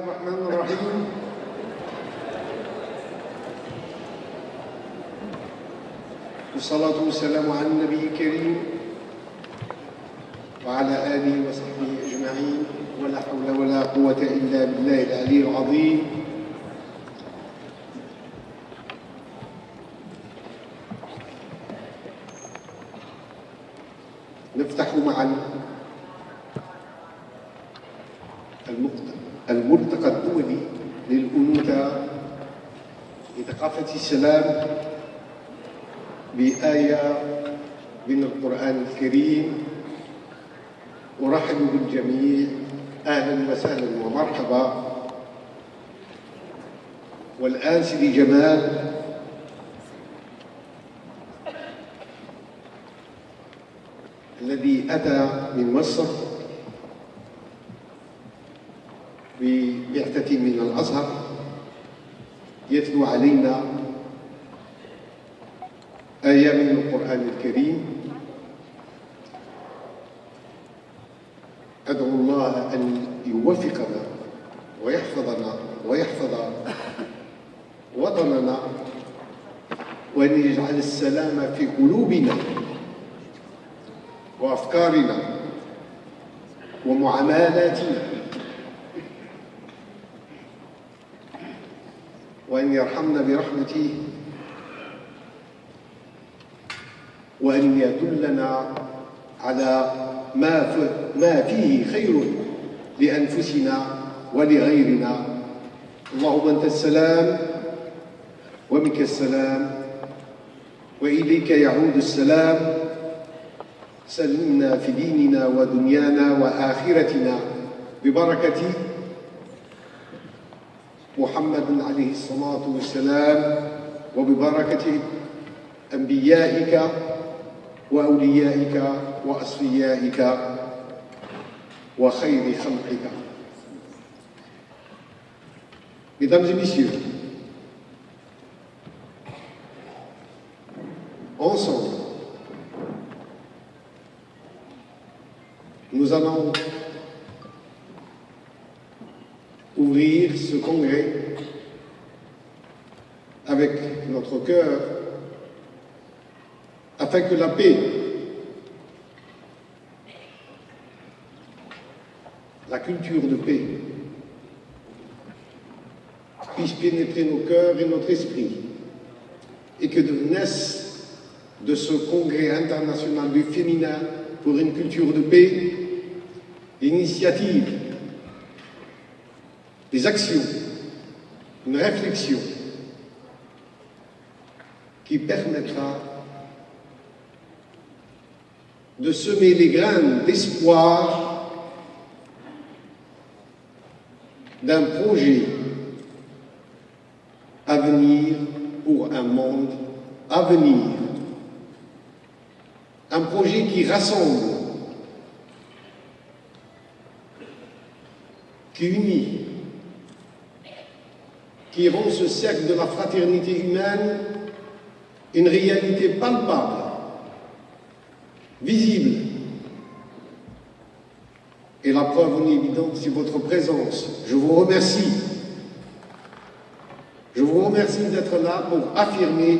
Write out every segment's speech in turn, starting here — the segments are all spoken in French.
الرحمن الرحيم. والصلاة والسلام على النبي الكريم وعلى آله وصحبه أجمعين، ولا حول ولا قوة إلا بالله العلي العظيم. نفتح معا الملتقى الدولي للأنوثة لثقافة السلام بآية من القرآن الكريم. أرحب بالجميع، أهلا وسهلا ومرحبا. والآن سيدي جمال الذي أتى من مصر ببعثة من الأزهر يتلو علينا آية من القرآن الكريم. أدعو الله أن يوفقنا ويحفظنا ويحفظ وطننا، وأن يجعل السلام في قلوبنا وأفكارنا ومعاملاتنا، وأن يرحمنا برحمته، وأن يدلنا على ما فيه خير لأنفسنا ولغيرنا. اللهم أنت السلام ومنك السلام وإليك يعود السلام. سلمنا في ديننا ودنيانا وآخرتنا ببركة محمد عليه الصلاة والسلام، وببركة أنبيائك وأوليائك وأصفيائك وخير خلقك. Mesdames et messieurs, ensemble, nous allons ouvrir ce congrès avec notre cœur afin que la paix, la culture de paix puisse pénétrer nos cœurs et notre esprit, et que naisse de ce congrès international du féminin pour une culture de paix l'initiative, des actions, une réflexion qui permettra de semer les graines d'espoir d'un projet à venir pour un monde à venir. Un projet qui rassemble, qui unit, qui rend ce cercle de la fraternité humaine une réalité palpable, visible. Et la preuve en est évidente, c'est votre présence. Je vous remercie. Je vous remercie d'être là pour affirmer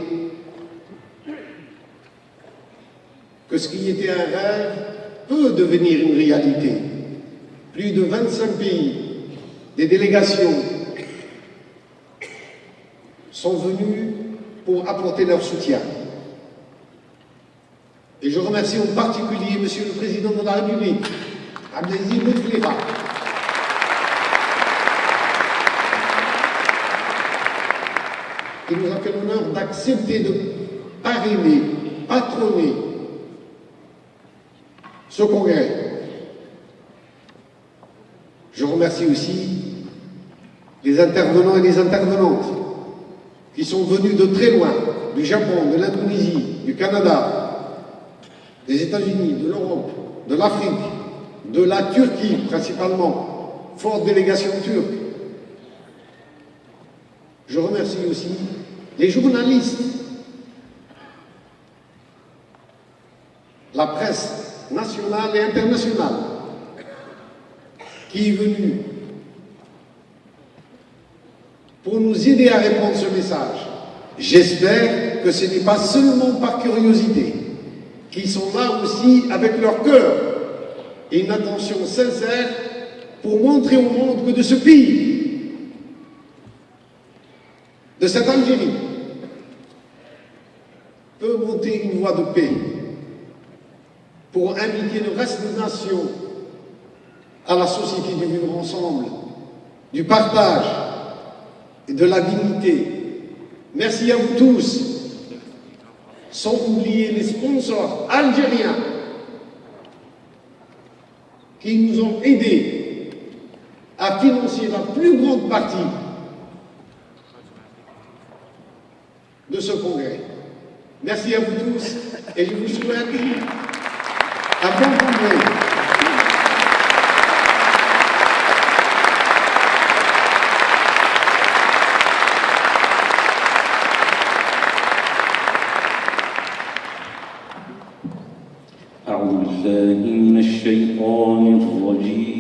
que ce qui était un rêve peut devenir une réalité. Plus de 25 pays, des délégations sont venus pour apporter leur soutien. Et je remercie en particulier Monsieur le Président de la République, Abdelaziz Bouteflika, qui nous a fait l'honneur d'accepter de parrainer, patronner ce congrès. Je remercie aussi les intervenants et les intervenantes qui sont venus de très loin, du Japon, de l'Indonésie, du Canada, des États-Unis, de l'Europe, de l'Afrique, de la Turquie principalement, forte délégation turque. Je remercie aussi les journalistes, la presse nationale et internationale qui est venue pour nous aider à répandre ce message. J'espère que ce n'est pas seulement par curiosité, qu'ils sont là aussi avec leur cœur et une attention sincère pour montrer au monde que de ce pays, de cette Algérie, peut monter une voie de paix pour inviter le reste des nations à la société du vivre ensemble, du partage et de la dignité. Merci à vous tous, sans oublier les sponsors algériens qui nous ont aidés à financer la plus grande partie de ce congrès. Merci à vous tous et je vous souhaite un bon congrès. أعوذ بالله من الشيطان الرجيم.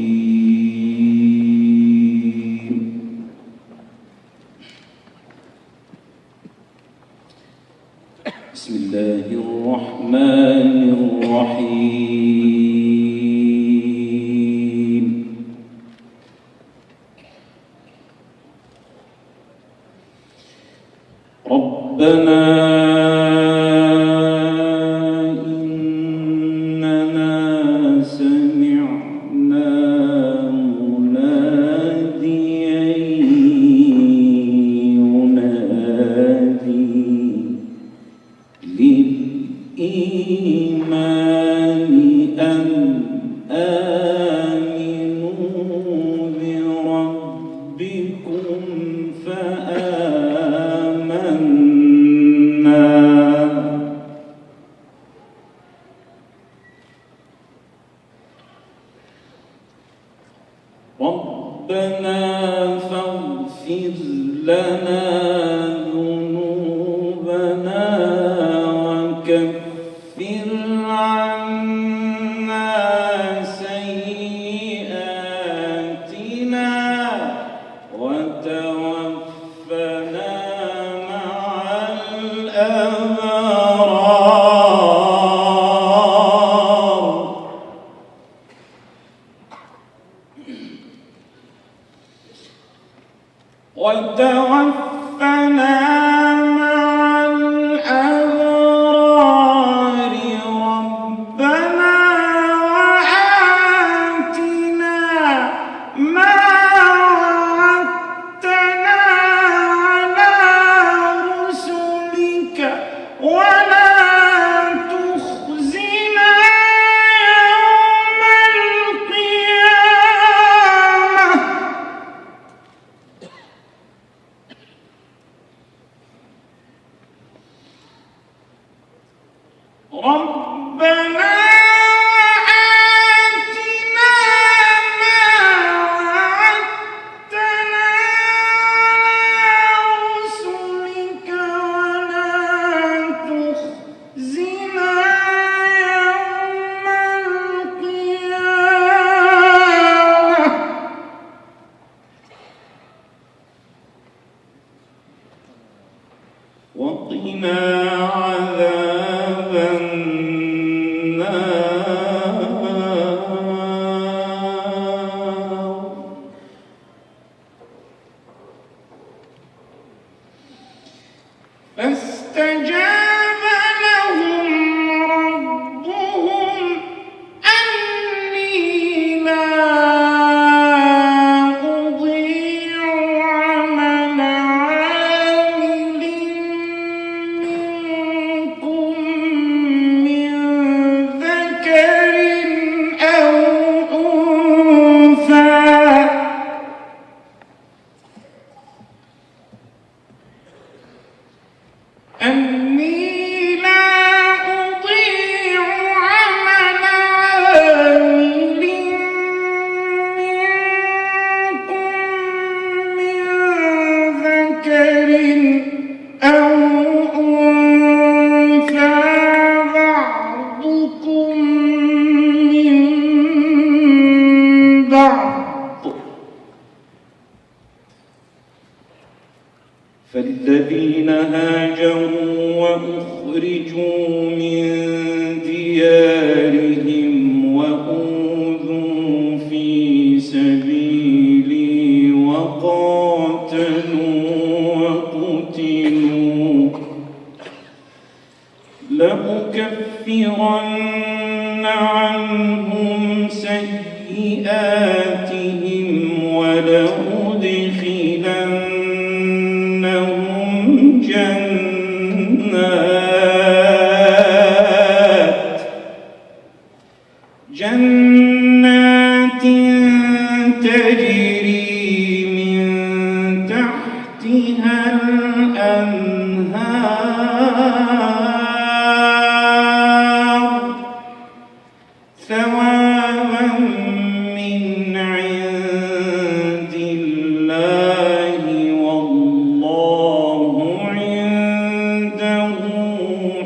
بسم الله الرحمن الرحيم. ربنا ربنا فاغفر لنا ذنوبنا وكفر عنا سيئاتنا وتوفنا مع الأبرار. وتوفنا مع الأبرار. ربنا وآتنا ما وعدتنا على رسلك ولا تخزنا يوم القيامة. ربنا آتنا ما وعدتنا على رسلك ولا تخزنا يوم القيامة. وقنا عذاب النار. فاستجاب لهم ربهم أني لا أضيع عمل عامل منكم من ذكر أو أنثى أني الذين هاجروا وأخرجوا من ديارهم وأوذوا في سبيلي وقاتلوا وقتلوا لأكفرن عنهم سيئاتهم ولأدخلنهم جنات تجري من تحتها الأنهار ثوابا من عند الله والله عنده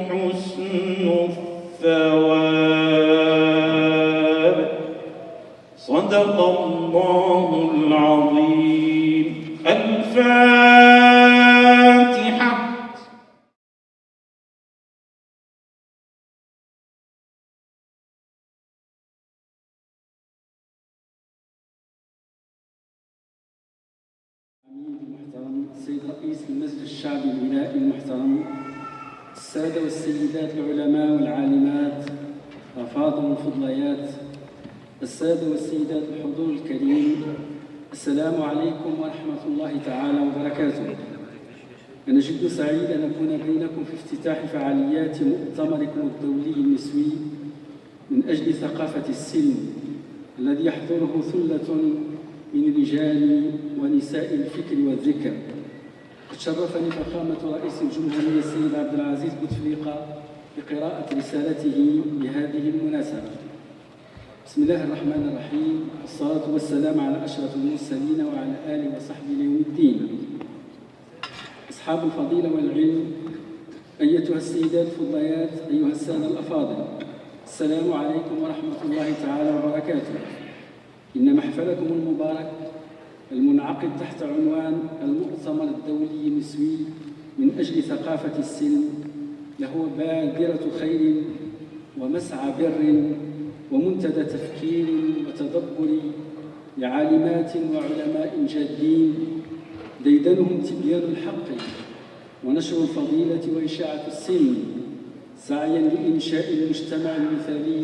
حسن الثواب. صدق الله العظيم. الفاتحة. المحترم السيد رئيس المجلس الشعبي الولائي المحترم، السادة والسيدات العلماء والعالمات، الأفاضل والفضليات، السادة والسيدات الحضور الكريم، السلام عليكم ورحمة الله تعالى وبركاته. أنا جد سعيد أن أكون بينكم في افتتاح فعاليات مؤتمركم الدولي النسوي من أجل ثقافة السلم الذي يحضره ثلة من رجال ونساء الفكر والذكر. قد شرفني فخامة رئيس الجمهورية السيد عبد العزيز بوتفليقة بقراءة رسالته بهذه المناسبة. بسم الله الرحمن الرحيم، والصلاة والسلام على أشرف المرسلين وعلى آله وصحبه ليوم الدين. أصحاب الفضيلة والعلم، أيتها السيدات الفضليات، أيها السادة الأفاضل، السلام عليكم ورحمة الله تعالى وبركاته. إن محفلكم المبارك المنعقد تحت عنوان المؤتمر الدولي النسوي من أجل ثقافة السلم له بادرة خير ومسعى بر ومنتدى تفكير وتدبر لعالمات وعلماء جادين ديدنهم تبيان الحق ونشر الفضيلة وإشاعة السلم سعيا لإنشاء المجتمع المثالي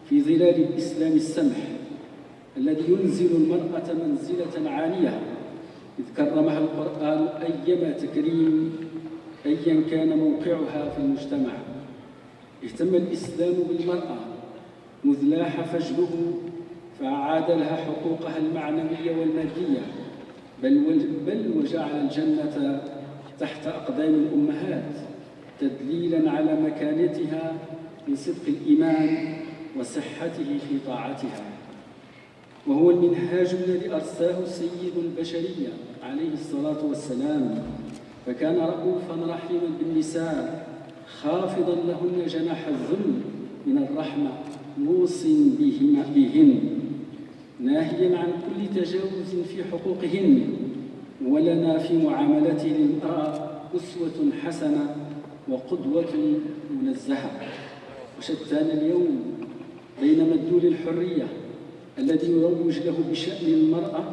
في ظلال الإسلام السمح الذي ينزل المرأة منزلة عالية إذ كرمها القرآن أيما تكريم أيا كان موقعها في المجتمع. اهتم الإسلام بالمرأة مذ لاح فجره فأعاد لها حقوقها المعنوية والمادية، بل وجعل الجنة تحت أقدام الأمهات تدليلا على مكانتها من صدق الإيمان وصحته في طاعتها. وهو المنهاج الذي أرساه سيد البشرية عليه الصلاة والسلام، فكان رؤوفا رحيما بالنساء خافضا لهن جناح الذل من الرحمة موص بهن ناهيا عن كل تجاوز في حقوقهن. ولنا في معاملته للمرأة أسوة حسنة وقدوة منزهة. وشتان اليوم بين مدلول الحرية الذي يروج له بشأن المرأة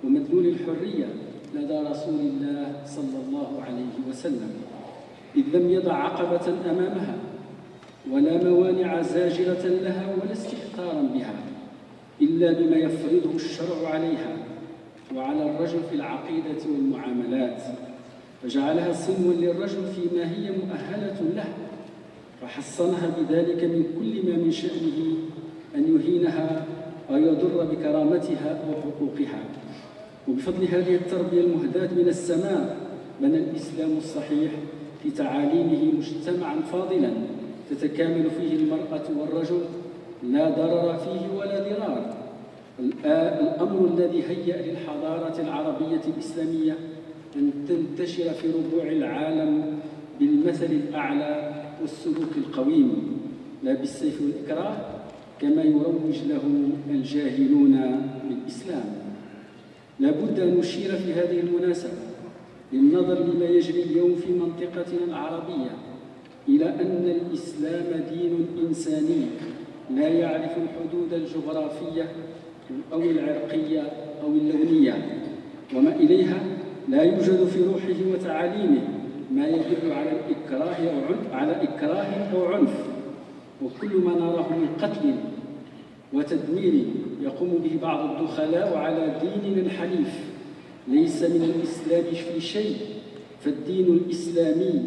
ومدلول الحرية لدى رسول الله صلى الله عليه وسلم، إذ لم يضع عقبة أمامها ولا موانع زاجرة لها ولا استهتارا بها إلا بما يفرضه الشرع عليها وعلى الرجل في العقيدة والمعاملات، فجعلها سلما للرجل فيما هي مؤهلة له، فحصنها بذلك من كل ما من شأنه أن يهينها أو يضر بكرامتها أو حقوقها. وبفضل هذه التربية المهداة من السماء بنى الإسلام الصحيح في تعاليمه مجتمعا فاضلا تتكامل فيه المرأة والرجل لا ضرر فيه ولا ضرار. الأمر الذي هيأ للحضارة العربية الإسلامية أن تنتشر في ربوع العالم بالمثل الأعلى والسلوك القويم لا بالسيف والإكراه كما يروج له الجاهلون بالإسلام. لا بد أن نشير في هذه المناسبة للنظر لما يجري اليوم في منطقتنا العربية إلى أن الإسلام دين إنساني لا يعرف الحدود الجغرافية أو العرقية أو اللونية، وما إليها لا يوجد في روحه وتعاليمه ما يدل على إكراه أو عنف، وكل ما نراه من قتل وتدمير يقوم به بعض الدخلاء على ديننا الحنيف ليس من الإسلام في شيء، فالدين الإسلامي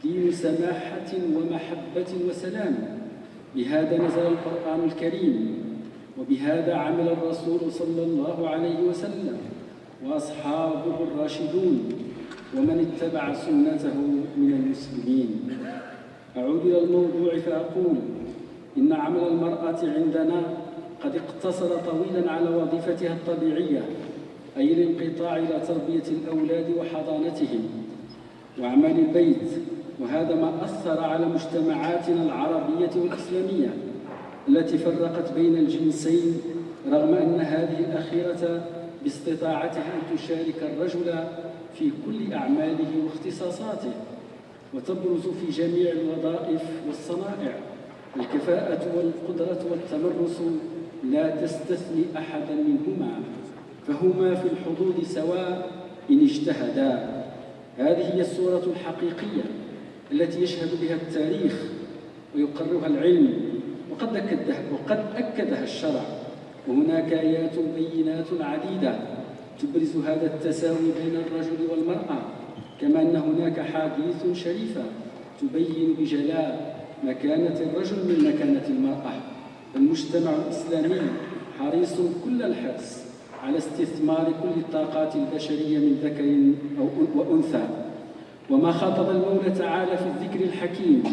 دين سماحة ومحبة وسلام. بهذا نزل القرآن الكريم، وبهذا عمل الرسول صلى الله عليه وسلم وأصحابه الراشدون ومن اتبع سنته من المسلمين. أعود إلى الموضوع فأقول إن عمل المرأة عندنا قد اقتصر طويلا على وظيفتها الطبيعية، أي الانقطاع إلى تربية الأولاد وحضانتهم وأعمال البيت، وهذا ما أثر على مجتمعاتنا العربية والإسلامية التي فرقت بين الجنسين، رغم أن هذه الأخيرة باستطاعتها أن تشارك الرجل في كل أعماله واختصاصاته وتبرز في جميع الوظائف والصنائع. الكفاءة والقدرة والتمرس لا تستثني أحدا منهما، فهما في الحظوظ سواء إن اجتهدا. هذه هي الصورة الحقيقية التي يشهد بها التاريخ ويقررها العلم، وقد أكدها الشرع، وهناك آيات بينات عديدة تبرز هذا التساوي بين الرجل والمرأة، كما أن هناك حديث شريفة تبين بجلاء مكانة الرجل من مكانة المرأة. المجتمع الإسلامي حريص كل الحرص على استثمار كل الطاقات البشرية من ذكر وأنثى، وما خاطب المولى تعالى في الذكر الحكيم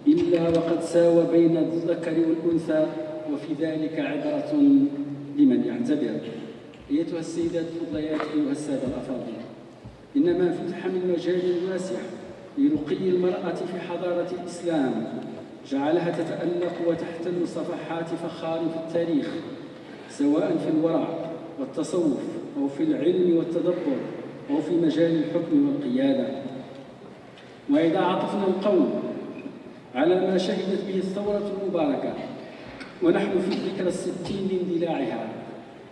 إلا وقد ساوى بين الذكر والأنثى، وفي ذلك عبرة لمن يعتبر. أيتها السيدات الفضليات، أيها السادة الأفاضل، إنما فتح من مجال واسع لرقي المرأة في حضارة الإسلام جعلها تتألق وتحتل صفحات فخار في التاريخ، سواء في الورع والتصوف أو في العلم والتدبر أو في مجال الحكم والقيادة. وإذا عطفنا القول على ما شهدت به الثورة المباركة ونحن في ذكرى 60 لاندلاعها،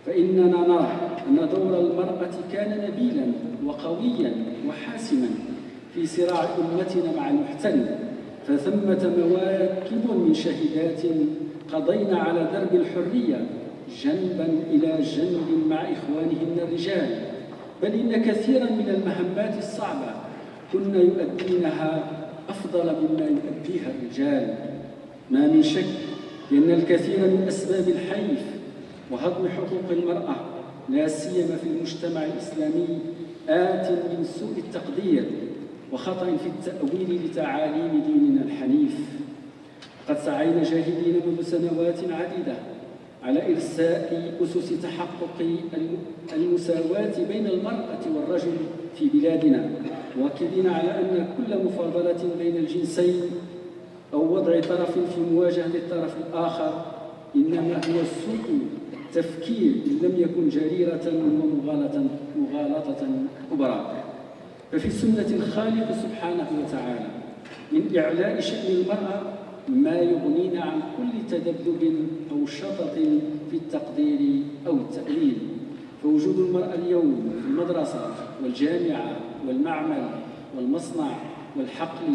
فإننا نرى أن دور المرأة كان نبيلا وقويا وحاسما في صراع أمتنا مع المحتل، فثمة مواكب من شهيدات قضينا على درب الحرية جنبا إلى جنب مع إخوانهن الرجال، بل إن كثيرا من المهمات الصعبة كنا يؤدينها أفضل مما يؤديها الرجال. ما من شك بأن الكثير من أسباب الحيف وهضم حقوق المرأة لا سيما في المجتمع الإسلامي آت من سوء التقدير وخطأ في التأويل لتعاليم ديننا الحنيف. قد سعينا جاهدين منذ سنوات عديدة على إرساء أسس تحقق المساواة بين المرأة والرجل في بلادنا، واكدين على أن كل مفاضلة بين الجنسين أو وضع طرف في مواجهة للطرف الآخر إنما هو سوء تفكير إن لم يكن جريرة ومغالطة كبرى. ففي سنة الخالق سبحانه وتعالى من إعلاء شأن المرأة ما يغنينا عن كل تذبذب أو شطط في التقدير أو التأويل. فوجود المرأة اليوم في المدرسة والجامعة والمعمل والمصنع والحقل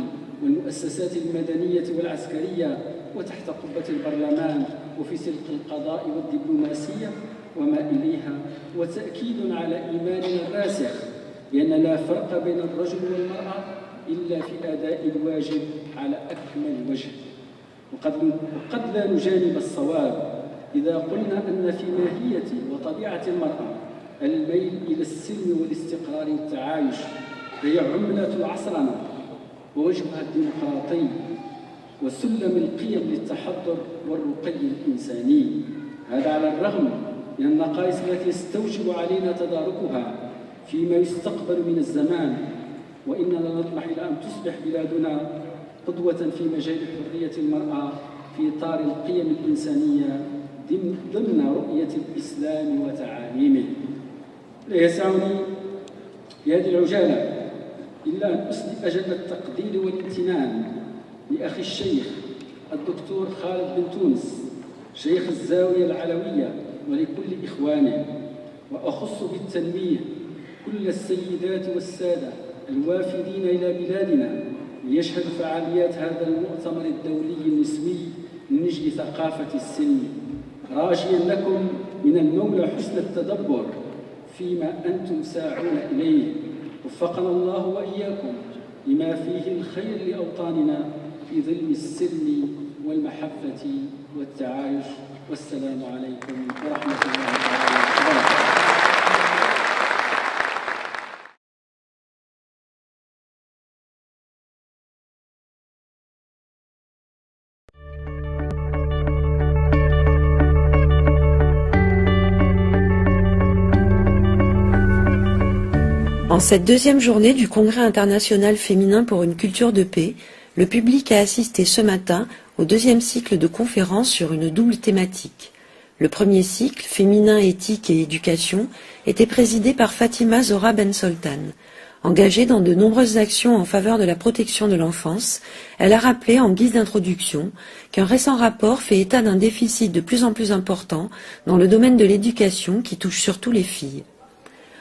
والمؤسسات المدنية والعسكرية وتحت قبة البرلمان وفي سلك القضاء والدبلوماسية وما إليها، وتأكيد على إيماننا الراسخ بأن لا فرق بين الرجل والمرأة إلا في أداء الواجب على أكمل وجه. وقد لا نجانب الصواب إذا قلنا أن في ماهية وطبيعة المرأة الميل إلى السلم والاستقرار والتعايش، فهي عملة عصرنا ووجهها الديمقراطي وسلم القيم للتحضر والرقي الإنساني. هذا على الرغم من النقائص التي يستوجب علينا تداركها فيما يستقبل من الزمان، وإننا نطمح إلى أن تصبح بلادنا قدوة في مجال حرية المرأة في إطار القيم الإنسانية ضمن رؤية الإسلام وتعاليمه. لا يسعني في هذه العجالة إلا أن أسدي أجل التقدير والامتنان لأخي الشيخ الدكتور خالد بن تونس شيخ الزاوية العلوية ولكل إخوانه، وأخص بالتنمية كل السيدات والسادة الوافدين إلى بلادنا ليشهدوا فعاليات هذا المؤتمر الدولي النسمي من أجل ثقافة السلم، راجيا لكم من المولى حسن التدبر فيما أنتم ساعون إليه. وفقنا الله وإياكم لما فيه الخير لأوطاننا في ظل السلم والمحبة والتعايش، والسلام عليكم ورحمة الله وبركاته. En cette deuxième journée du Congrès international féminin pour une culture de paix, le public a assisté ce matin au deuxième cycle de conférences sur une double thématique. Le premier cycle, féminin, éthique et éducation, était présidé par Fatima Zora Ben Soltan. Engagée dans de nombreuses actions en faveur de la protection de l'enfance, elle a rappelé en guise d'introduction qu'un récent rapport fait état d'un déficit de plus en plus important dans le domaine de l'éducation qui touche surtout les filles.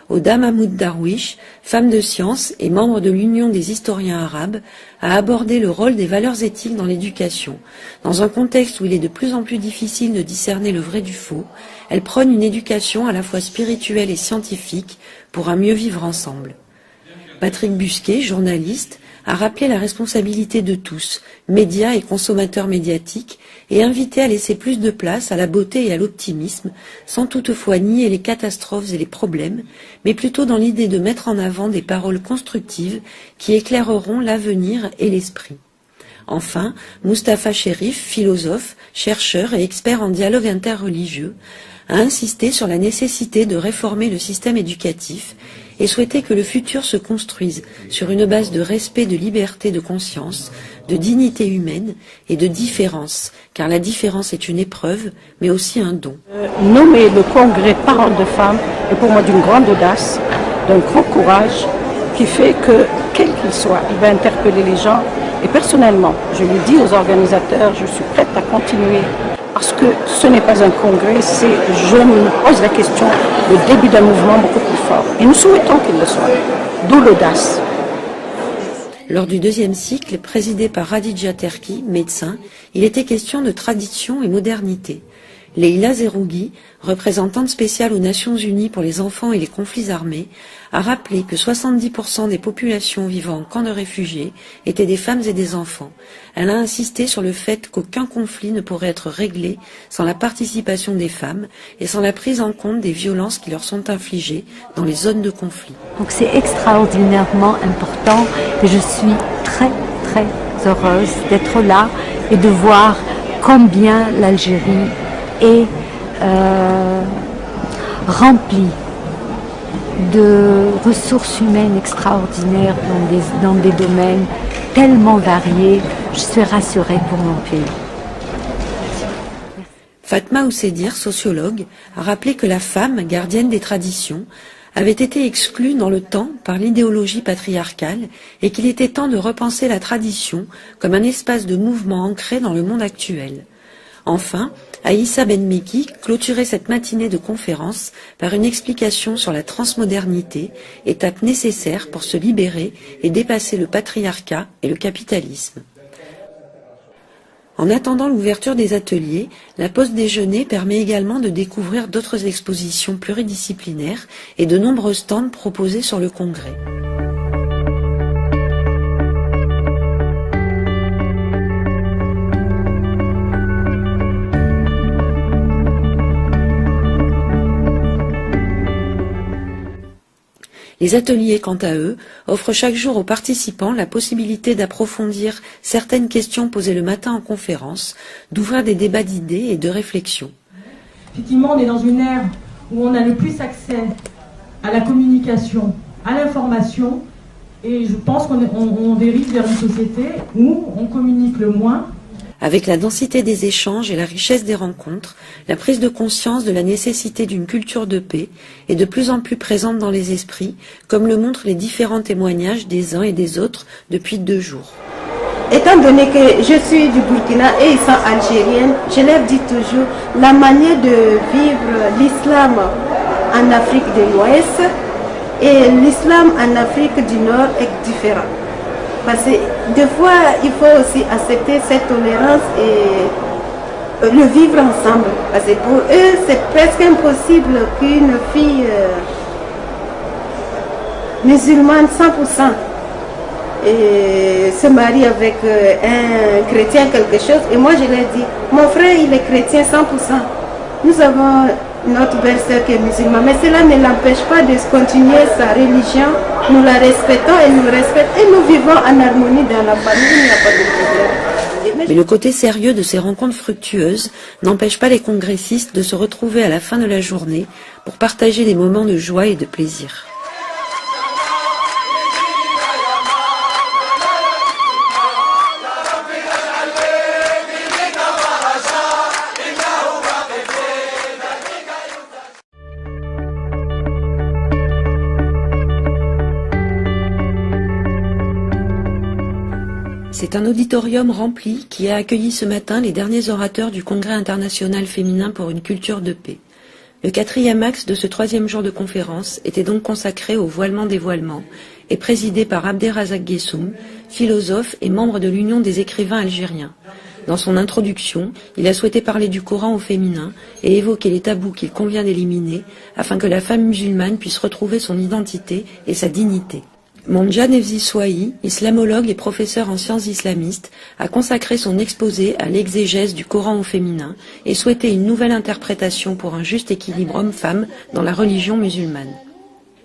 Oda Mahmoud Darwish, femme de science et membre de l'Union des historiens arabes, a abordé le rôle des valeurs éthiques dans l'éducation. Dans un contexte où il est de plus en plus difficile de discerner le vrai du faux, elle prône une éducation à la fois spirituelle et scientifique pour un mieux vivre ensemble. Patrick Busquet, journaliste, a rappelé la responsabilité de tous, médias et consommateurs médiatiques, et invité à laisser plus de place à la beauté et à l'optimisme, sans toutefois nier les catastrophes et les problèmes, mais plutôt dans l'idée de mettre en avant des paroles constructives qui éclaireront l'avenir et l'esprit. Enfin, Mustapha Cherif, philosophe, chercheur et expert en dialogue interreligieux, a insisté sur la nécessité de réformer le système éducatif et souhaité que le futur se construise sur une base de respect, de liberté de conscience, de dignité humaine et de différence, car la différence est une épreuve, mais aussi un don. Nommer le congrès Paroles de femmes est pour moi d'une grande audace, d'un grand courage, qui fait que, quel qu'il soit, il va interpeller les gens. Et personnellement, je lui dis aux organisateurs, je suis prête à continuer. Parce que ce n'est pas un congrès, je me pose la question, le début d'un mouvement beaucoup plus fort. Et nous souhaitons qu'il le soit, d'où l'audace. Lors du deuxième cycle, présidé par Radija Terki, médecin, il était question de tradition et modernité. Leila Zerougui, représentante spéciale aux Nations Unies pour les enfants et les conflits armés, a rappelé que 70% des populations vivant en camps de réfugiés étaient des femmes et des enfants. Elle a insisté sur le fait qu'aucun conflit ne pourrait être réglé sans la participation des femmes et sans la prise en compte des violences qui leur sont infligées dans les zones de conflit. Donc c'est extraordinairement important et je suis très très heureuse d'être là et de voir combien l'Algérie est remplie de ressources humaines extraordinaires dans des domaines tellement variés. Je suis rassurée pour mon pays. Fatma Oussedir, sociologue, a rappelé que la femme, gardienne des traditions, avait été exclue dans le temps par l'idéologie patriarcale et qu'il était temps de repenser la tradition comme un espace de mouvement ancré dans le monde actuel. Enfin, Aïssa Benmeki clôturait cette matinée de conférence par une explication sur la transmodernité, étape nécessaire pour se libérer et dépasser le patriarcat et le capitalisme. En attendant l'ouverture des ateliers, la pause déjeuner permet également de découvrir d'autres expositions pluridisciplinaires et de nombreux stands proposés sur le congrès. Les ateliers, quant à eux, offrent chaque jour aux participants la possibilité d'approfondir certaines questions posées le matin en conférence, d'ouvrir des débats d'idées et de réflexion. Effectivement, on est dans une ère où on a le plus accès à la communication, à l'information, et je pense qu'on dérive vers une société où on communique le moins. Avec la densité des échanges et la richesse des rencontres, la prise de conscience de la nécessité d'une culture de paix est de plus en plus présente dans les esprits, comme le montrent les différents témoignages des uns et des autres depuis 2 jours. Étant donné que je suis du Burkina et ils sont algériennes, je leur dis toujours la manière de vivre l'islam en Afrique de l'Ouest et l'islam en Afrique du Nord est différent. Parce que des fois, il faut aussi accepter cette tolérance et le vivre ensemble. Parce que pour eux, c'est presque impossible qu'une fille musulmane 100% et se marie avec un chrétien quelque chose. Et moi, je leur dis, mon frère, il est chrétien 100%. Nous avons notre belle-sœur qui est musulmane, mais cela ne l'empêche pas de continuer sa religion. Nous la respectons et nous respectons et nous vivons en harmonie dans la famille, il n'y a pas de problème. Mais le côté sérieux de ces rencontres fructueuses n'empêche pas les congressistes de se retrouver à la fin de la journée pour partager des moments de joie et de plaisir. C'est un auditorium rempli qui a accueilli ce matin les derniers orateurs du Congrès international féminin pour une culture de paix. Le 4e axe de ce 3e jour de conférence était donc consacré au voilement-dévoilement et présidé par Abderrazak Guessoum, philosophe et membre de l'Union des écrivains algériens. Dans son introduction, il a souhaité parler du Coran au féminin et évoquer les tabous qu'il convient d'éliminer afin que la femme musulmane puisse retrouver son identité et sa dignité. Mondja Nevzi Souahi, islamologue et professeur en sciences islamistes, a consacré son exposé à l'exégèse du Coran au féminin et souhaitait une nouvelle interprétation pour un juste équilibre homme-femme dans la religion musulmane.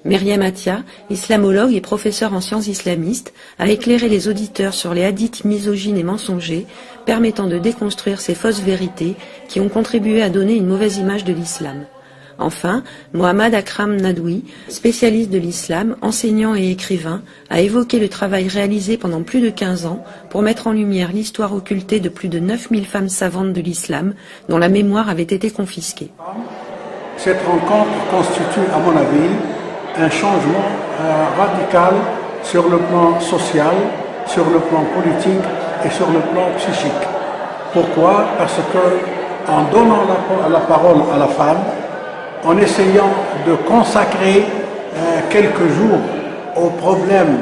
Myriam Atia, islamologue et professeur en sciences islamistes, a éclairé les auditeurs sur les hadiths misogynes et mensongers, permettant de déconstruire ces fausses vérités qui ont contribué à donner une mauvaise image de l'islam. Enfin, Mohamed Akram Nadoui, spécialiste de l'islam, enseignant et écrivain, a évoqué le travail réalisé pendant plus de 15 ans pour mettre en lumière l'histoire occultée de plus de 9000 femmes savantes de l'islam dont la mémoire avait été confisquée. Cette rencontre constitue, à mon avis, un changement radical sur le plan social, sur le plan politique et sur le plan psychique. Pourquoi? Parce que en donnant la parole à la femme, en essayant de consacrer quelques jours aux problèmes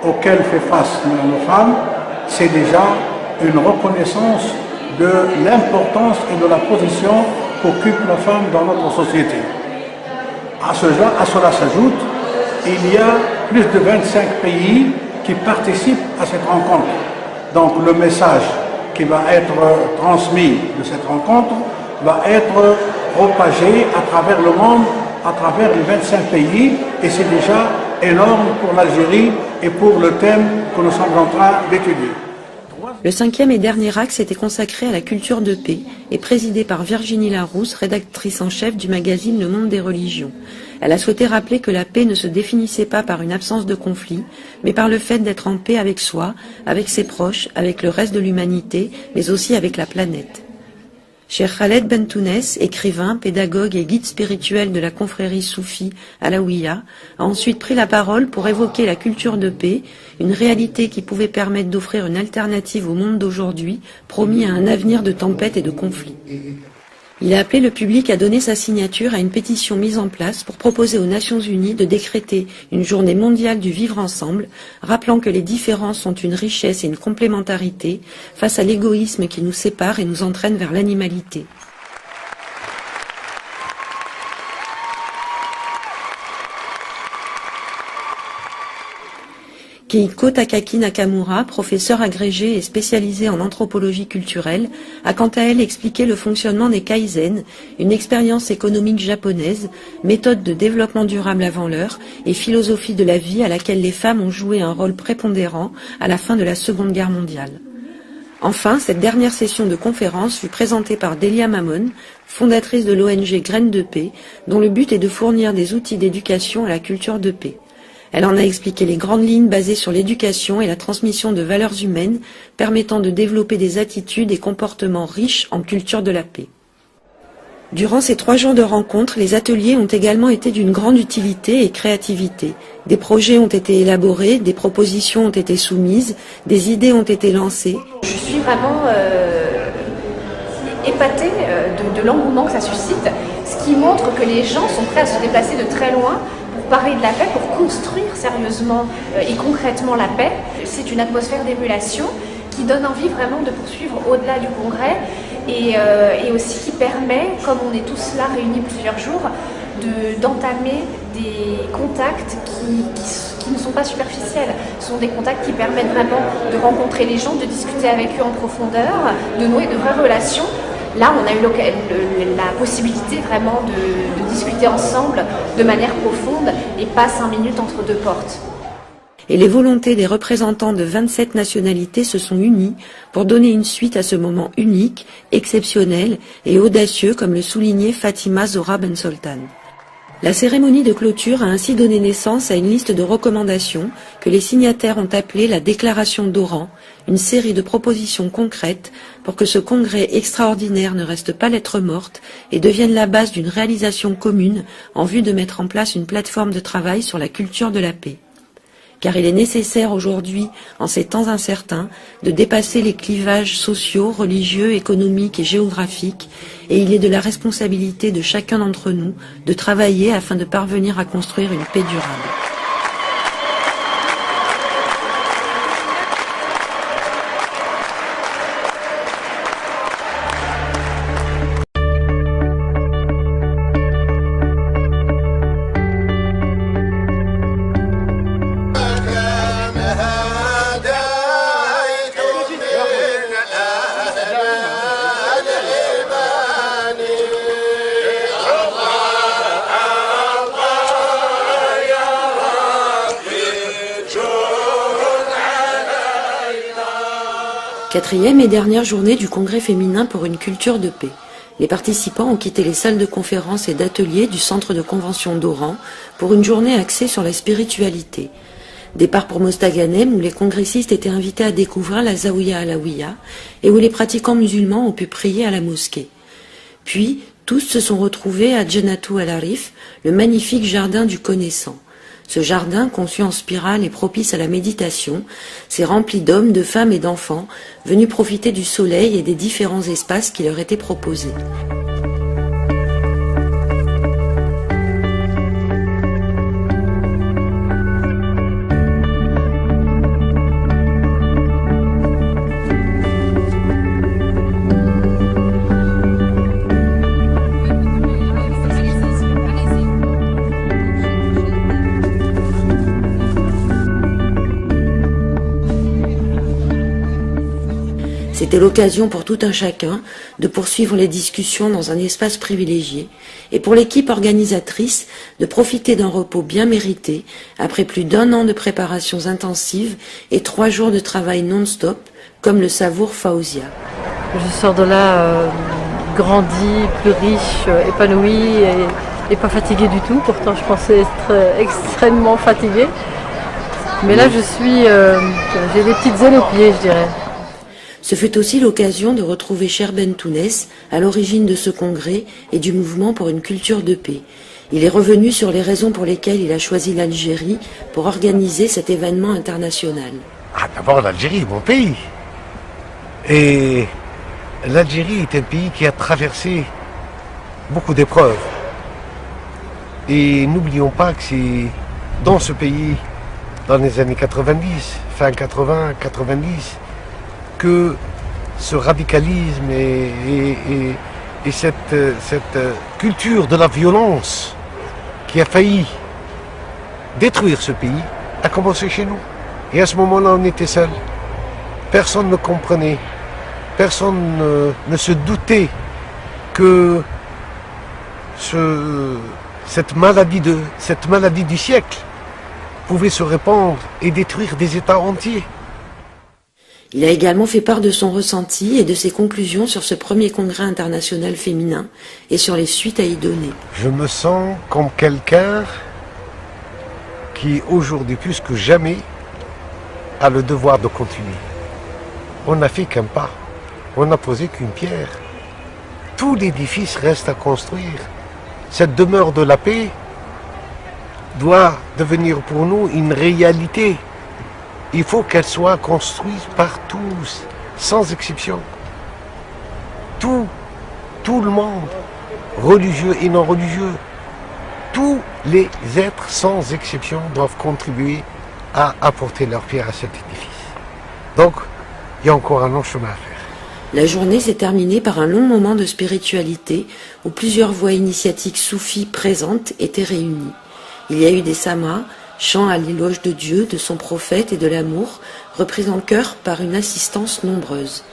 auxquels fait face nos femmes, c'est déjà une reconnaissance de l'importance et de la position qu'occupe la femme dans notre société. À cela s'ajoute, il y a plus de 25 pays qui participent à cette rencontre. Donc le message qui va être transmis de cette rencontre va être propagé à travers le monde, à travers les 25 pays, et c'est déjà énorme pour l'Algérie et pour le thème que nous sommes en train d'étudier. Le 5e et dernier axe était consacré à la culture de paix et présidé par Virginie Larousse, rédactrice en chef du magazine Le Monde des religions. Elle a souhaité rappeler que la paix ne se définissait pas par une absence de conflit, mais par le fait d'être en paix avec soi, avec ses proches, avec le reste de l'humanité, mais aussi avec la planète. Cheikh Khaled Bentounès, écrivain, pédagogue et guide spirituel de la confrérie soufie Alaouia, a ensuite pris la parole pour évoquer la culture de paix, une réalité qui pouvait permettre d'offrir une alternative au monde d'aujourd'hui, promis à un avenir de tempête et de conflits. Il a appelé le public à donner sa signature à une pétition mise en place pour proposer aux Nations Unies de décréter une journée mondiale du vivre ensemble, rappelant que les différences sont une richesse et une complémentarité face à l'égoïsme qui nous sépare et nous entraîne vers l'animalité. Keiko Takaki Nakamura, professeure agrégée et spécialisée en anthropologie culturelle, a quant à elle expliqué le fonctionnement des kaizen, une expérience économique japonaise, méthode de développement durable avant l'heure et philosophie de la vie à laquelle les femmes ont joué un rôle prépondérant à la fin de la Seconde Guerre mondiale. Enfin, cette dernière session de conférence fut présentée par Delia Mamon, fondatrice de l'ONG Graines de Paix, dont le but est de fournir des outils d'éducation à la culture de paix. Elle en a expliqué les grandes lignes basées sur l'éducation et la transmission de valeurs humaines permettant de développer des attitudes et comportements riches en culture de la paix. Durant ces 3 jours de rencontres, les ateliers ont également été d'une grande utilité et créativité. Des projets ont été élaborés, des propositions ont été soumises, des idées ont été lancées. Je suis vraiment épatée de l'engouement que ça suscite, ce qui montre que les gens sont prêts à se déplacer de très loin pour parler de la paix, pour construire sérieusement et concrètement la paix. C'est une atmosphère d'émulation qui donne envie vraiment de poursuivre au-delà du congrès et aussi qui permet, comme on est tous là réunis plusieurs jours, d'entamer des contacts qui ne sont pas superficiels. Ce sont des contacts qui permettent vraiment de rencontrer les gens, de discuter avec eux en profondeur, de nouer de vraies relations. Là, on a eu la possibilité vraiment de discuter ensemble de manière profonde et pas 5 minutes entre 2 portes. Et les volontés des représentants de 27 nationalités se sont unies pour donner une suite à ce moment unique, exceptionnel et audacieux, comme le soulignait Fatima Zora Ben Soltan. La cérémonie de clôture a ainsi donné naissance à une liste de recommandations que les signataires ont appelée la Déclaration d'Oran, une série de propositions concrètes pour que ce congrès extraordinaire ne reste pas lettre morte et devienne la base d'une réalisation commune en vue de mettre en place une plateforme de travail sur la culture de la paix. Car il est nécessaire aujourd'hui, en ces temps incertains, de dépasser les clivages sociaux, religieux, économiques et géographiques, et il est de la responsabilité de chacun d'entre nous de travailler afin de parvenir à construire une paix durable. Quatrième et dernière journée du Congrès féminin pour une culture de paix. Les participants ont quitté les salles de conférences et d'ateliers du centre de convention d'Oran pour une journée axée sur la spiritualité. Départ pour Mostaganem, où les congressistes étaient invités à découvrir la Zaouïa Alaouia et où les pratiquants musulmans ont pu prier à la mosquée. Puis, tous se sont retrouvés à Djenatou al-Arif, le magnifique jardin du connaissant. Ce jardin, conçu en spirale et propice à la méditation, s'est rempli d'hommes, de femmes et d'enfants venus profiter du soleil et des différents espaces qui leur étaient proposés. C'était l'occasion pour tout un chacun de poursuivre les discussions dans un espace privilégié et pour l'équipe organisatrice de profiter d'un repos bien mérité après plus d'1 an de préparations intensives et 3 jours de travail non-stop, comme le savoure Faouzia. Je sors de là grandi, plus riche, épanoui et pas fatiguée du tout. Pourtant, je pensais être extrêmement fatiguée. Mais là, j'ai des petites ailes aux pieds, je dirais. Ce fut aussi l'occasion de retrouver Cherben Tounès, à l'origine de ce congrès et du mouvement pour une culture de paix. Il est revenu sur les raisons pour lesquelles il a choisi l'Algérie pour organiser cet événement international. D'abord, l'Algérie, mon pays. Et l'Algérie est un pays qui a traversé beaucoup d'épreuves. Et n'oublions pas que c'est dans ce pays, dans les années 90, fin 80, 90, que ce radicalisme et cette culture de la violence qui a failli détruire ce pays a commencé chez nous. Et à ce moment-là, on était seuls. Personne ne comprenait, personne ne se doutait que cette maladie du siècle pouvait se répandre et détruire des États entiers. Il a également fait part de son ressenti et de ses conclusions sur ce premier congrès international féminin et sur les suites à y donner. Je me sens comme quelqu'un qui aujourd'hui plus que jamais a le devoir de continuer. On n'a fait qu'un pas, on n'a posé qu'une pierre. Tout l'édifice reste à construire. Cette demeure de la paix doit devenir pour nous une réalité. Il faut qu'elle soit construite par tous, sans exception. Tout le monde, religieux et non religieux, tous les êtres sans exception doivent contribuer à apporter leur pierre à cet édifice. Donc, il y a encore un long chemin à faire. La journée s'est terminée par un long moment de spiritualité où plusieurs voix initiatiques soufis présentes étaient réunies. Il y a eu des samas, chants à l'éloge de Dieu, de son prophète et de l'amour, repris en chœur par une assistance nombreuse.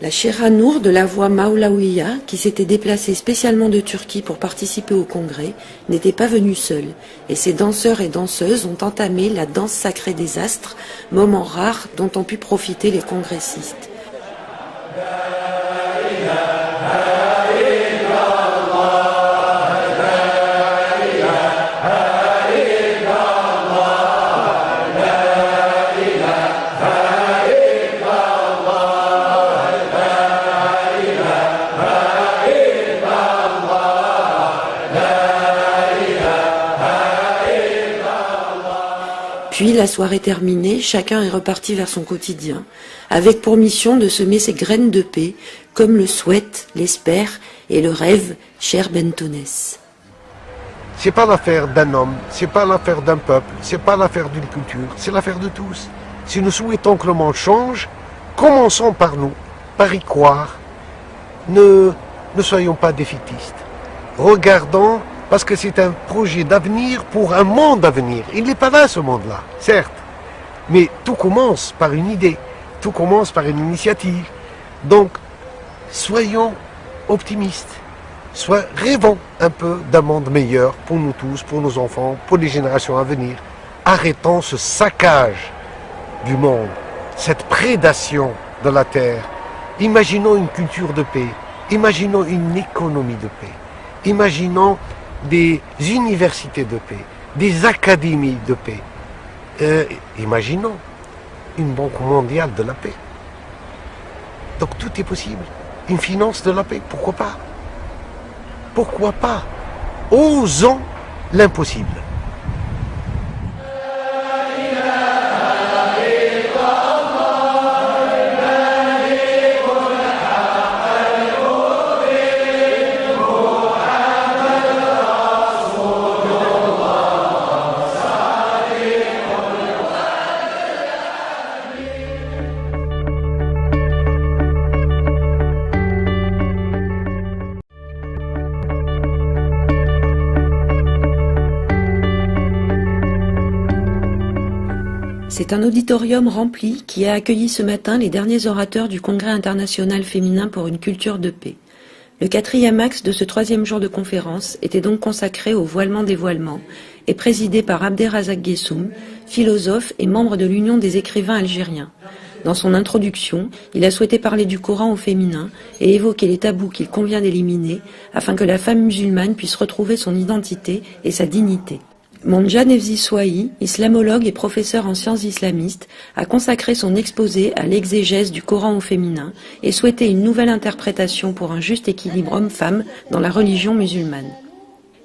La Chera Nour de la voix Maulaouia, qui s'était déplacée spécialement de Turquie pour participer au congrès, n'était pas venue seule, et ses danseurs et danseuses ont entamé la danse sacrée des astres, moment rare dont ont pu profiter les congressistes. Puis, la soirée terminée, chacun est reparti vers son quotidien, avec pour mission de semer ses graines de paix, comme le souhaite, l'espère et le rêve cher Bentonès. C'est pas l'affaire d'un homme, c'est pas l'affaire d'un peuple, c'est pas l'affaire d'une culture, c'est l'affaire de tous. Si nous souhaitons que le monde change, commençons par nous, par y croire. Ne soyons pas défaitistes. Regardons, parce que c'est un projet d'avenir pour un monde à venir. Il n'est pas là, ce monde-là, certes. Mais tout commence par une idée, tout commence par une initiative. Donc, soyons optimistes. Rêvons un peu d'un monde meilleur pour nous tous, pour nos enfants, pour les générations à venir. Arrêtons ce saccage du monde, cette prédation de la terre. Imaginons une culture de paix, imaginons une économie de paix, imaginons des universités de paix, des académies de paix. Imaginons une banque mondiale de la paix. Donc tout est possible. Une finance de la paix, pourquoi pas? Pourquoi pas? Osons l'impossible. C'est un auditorium rempli qui a accueilli ce matin les derniers orateurs du Congrès international féminin pour une culture de paix. Le 4e axe de ce 3e jour de conférence était donc consacré au voilement des voilements et présidé par Abderrazak Guessoum, philosophe et membre de l'Union des écrivains algériens. Dans son introduction, il a souhaité parler du Coran au féminin et évoquer les tabous qu'il convient d'éliminer afin que la femme musulmane puisse retrouver son identité et sa dignité. Monja Nevzi Souahi, islamologue et professeur en sciences islamistes, a consacré son exposé à l'exégèse du Coran au féminin et souhaitait une nouvelle interprétation pour un juste équilibre homme-femme dans la religion musulmane.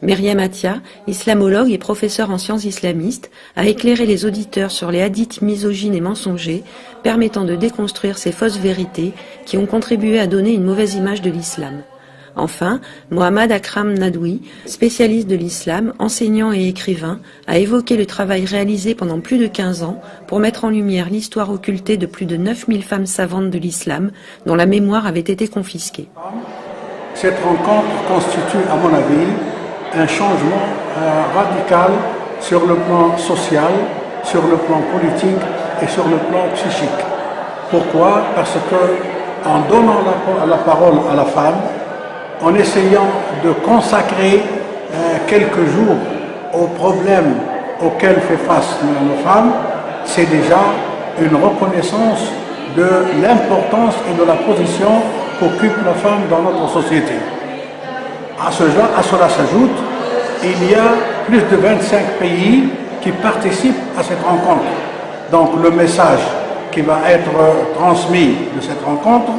Myriam Atia, islamologue et professeur en sciences islamistes, a éclairé les auditeurs sur les hadiths misogynes et mensongers, permettant de déconstruire ces fausses vérités qui ont contribué à donner une mauvaise image de l'islam. Enfin, Mohamed Akram Nadoui, spécialiste de l'islam, enseignant et écrivain, a évoqué le travail réalisé pendant plus de 15 ans pour mettre en lumière l'histoire occultée de plus de 9000 femmes savantes de l'islam dont la mémoire avait été confisquée. Cette rencontre constitue, à mon avis, un changement radical sur le plan social, sur le plan politique et sur le plan psychique. Pourquoi? Parce que en donnant la parole à la femme, en essayant de consacrer quelques jours aux problèmes auxquels fait face nos femmes, c'est déjà une reconnaissance de l'importance et de la position qu'occupe la femme dans notre société. À cela s'ajoute, il y a plus de 25 pays qui participent à cette rencontre. Donc le message qui va être transmis de cette rencontre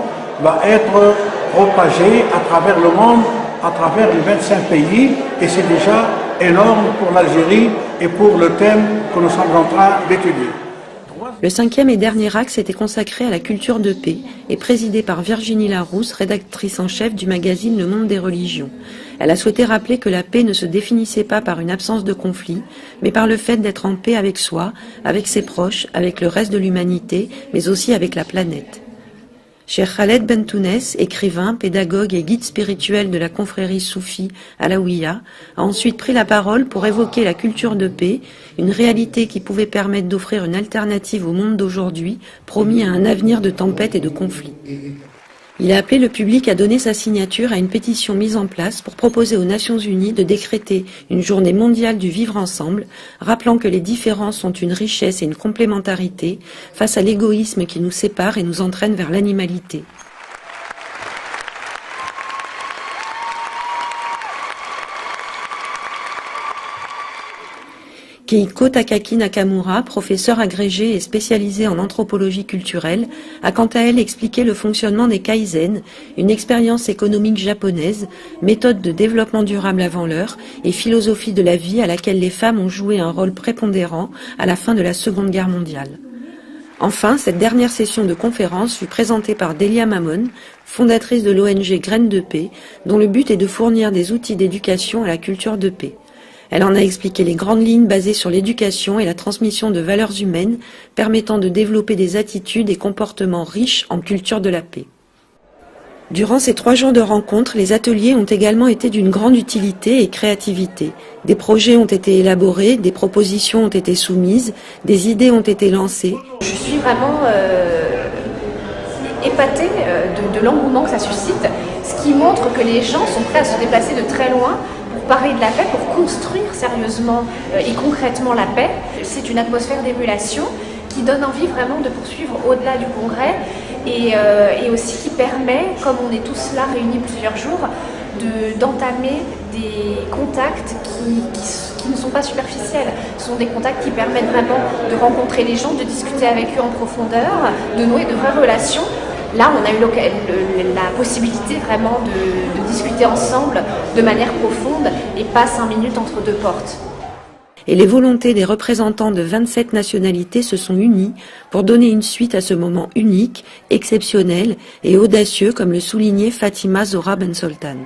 va être propagé à travers le monde, à travers les 25 pays, et c'est déjà énorme pour l'Algérie et pour le thème que nous sommes en train d'étudier. Le 5e et dernier axe était consacré à la culture de paix et présidé par Virginie Larousse, rédactrice en chef du magazine Le Monde des religions. Elle a souhaité rappeler que la paix ne se définissait pas par une absence de conflit, mais par le fait d'être en paix avec soi, avec ses proches, avec le reste de l'humanité, mais aussi avec la planète. Cheikh Khaled Bentounès, écrivain, pédagogue et guide spirituel de la confrérie soufie Alaouia, a ensuite pris la parole pour évoquer la culture de paix, une réalité qui pouvait permettre d'offrir une alternative au monde d'aujourd'hui, promis à un avenir de tempête et de conflits. Il a appelé le public à donner sa signature à une pétition mise en place pour proposer aux Nations Unies de décréter une journée mondiale du vivre ensemble, rappelant que les différences sont une richesse et une complémentarité face à l'égoïsme qui nous sépare et nous entraîne vers l'animalité. Keiko Takaki Nakamura, professeure agrégée et spécialisée en anthropologie culturelle, a quant à elle expliqué le fonctionnement des kaizen, une expérience économique japonaise, méthode de développement durable avant l'heure et philosophie de la vie à laquelle les femmes ont joué un rôle prépondérant à la fin de la Seconde Guerre mondiale. Enfin, cette dernière session de conférence fut présentée par Delia Mamon, fondatrice de l'ONG Graines de Paix, dont le but est de fournir des outils d'éducation à la culture de paix. Elle en a expliqué les grandes lignes basées sur l'éducation et la transmission de valeurs humaines permettant de développer des attitudes et comportements riches en culture de la paix. Durant ces 3 jours de rencontres, les ateliers ont également été d'une grande utilité et créativité. Des projets ont été élaborés, des propositions ont été soumises, des idées ont été lancées. Je suis vraiment épatée de l'engouement que ça suscite, ce qui montre que les gens sont prêts à se déplacer de très loin pour parler de la paix, pour construire sérieusement et concrètement la paix. C'est une atmosphère d'émulation qui donne envie vraiment de poursuivre au-delà du congrès et aussi qui permet, comme on est tous là réunis plusieurs jours, d'entamer des contacts qui ne sont pas superficiels. Ce sont des contacts qui permettent vraiment de rencontrer les gens, de discuter avec eux en profondeur, de nouer de vraies relations. Là, on a eu la possibilité vraiment de discuter ensemble de manière profonde et pas 5 minutes entre 2 portes. Et les volontés des représentants de 27 nationalités se sont unies pour donner une suite à ce moment unique, exceptionnel et audacieux, comme le soulignait Fatima Zora Ben Soltan.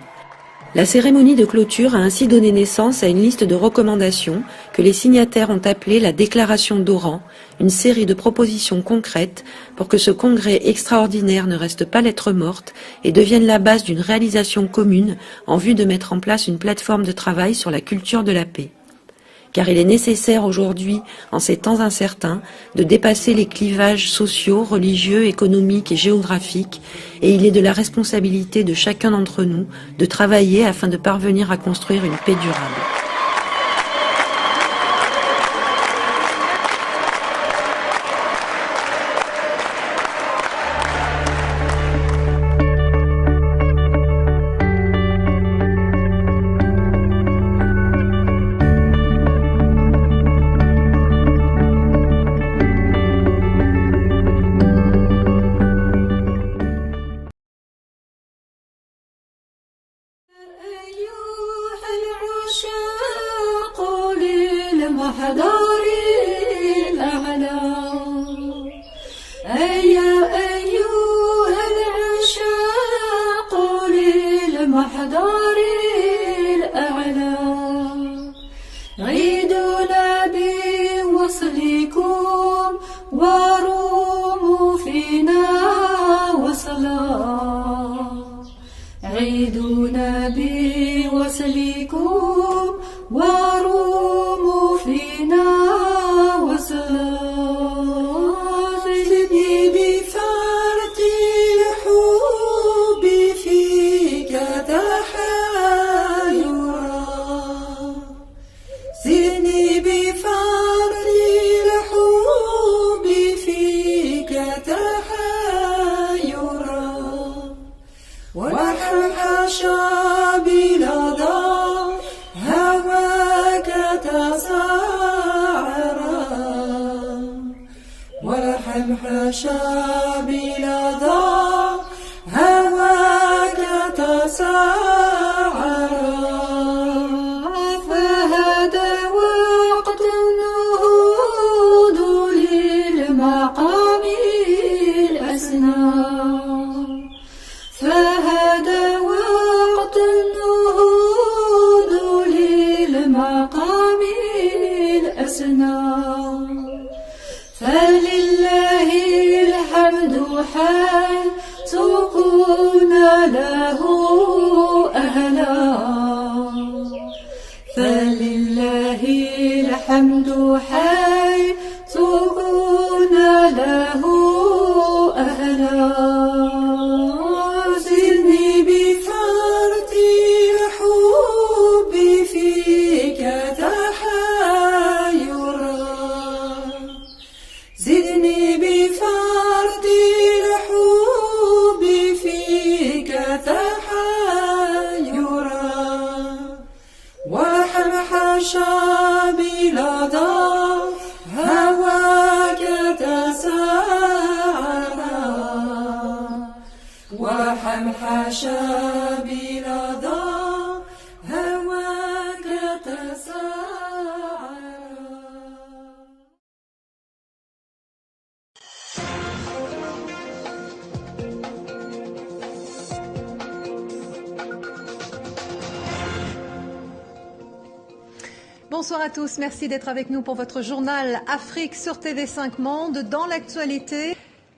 La cérémonie de clôture a ainsi donné naissance à une liste de recommandations que les signataires ont appelée la Déclaration d'Oran, une série de propositions concrètes pour que ce congrès extraordinaire ne reste pas lettre morte et devienne la base d'une réalisation commune en vue de mettre en place une plateforme de travail sur la culture de la paix. Car il est nécessaire aujourd'hui, en ces temps incertains, de dépasser les clivages sociaux, religieux, économiques et géographiques, et il est de la responsabilité de chacun d'entre nous de travailler afin de parvenir à construire une paix durable. بلاد هواك تساعد حاشا بلظى هواك تساعرا فهذا وقت النهوض للمقام الأسنى فهذا وقت النهوض للمقام الأسنى فلله الحمد حيث كنا له أهلا فلله الحمد حيث كنا له أهلا زدني بفرط الحب فيك تحايرا زدني بفرط الحب فيك تحايرا وحمحشا بلظى هواك تساعرا وحمحشا بلظى هواك تساعرا. Bonsoir à tous, merci d'être avec nous pour votre journal Afrique sur TV5 Monde. Dans l'actualité,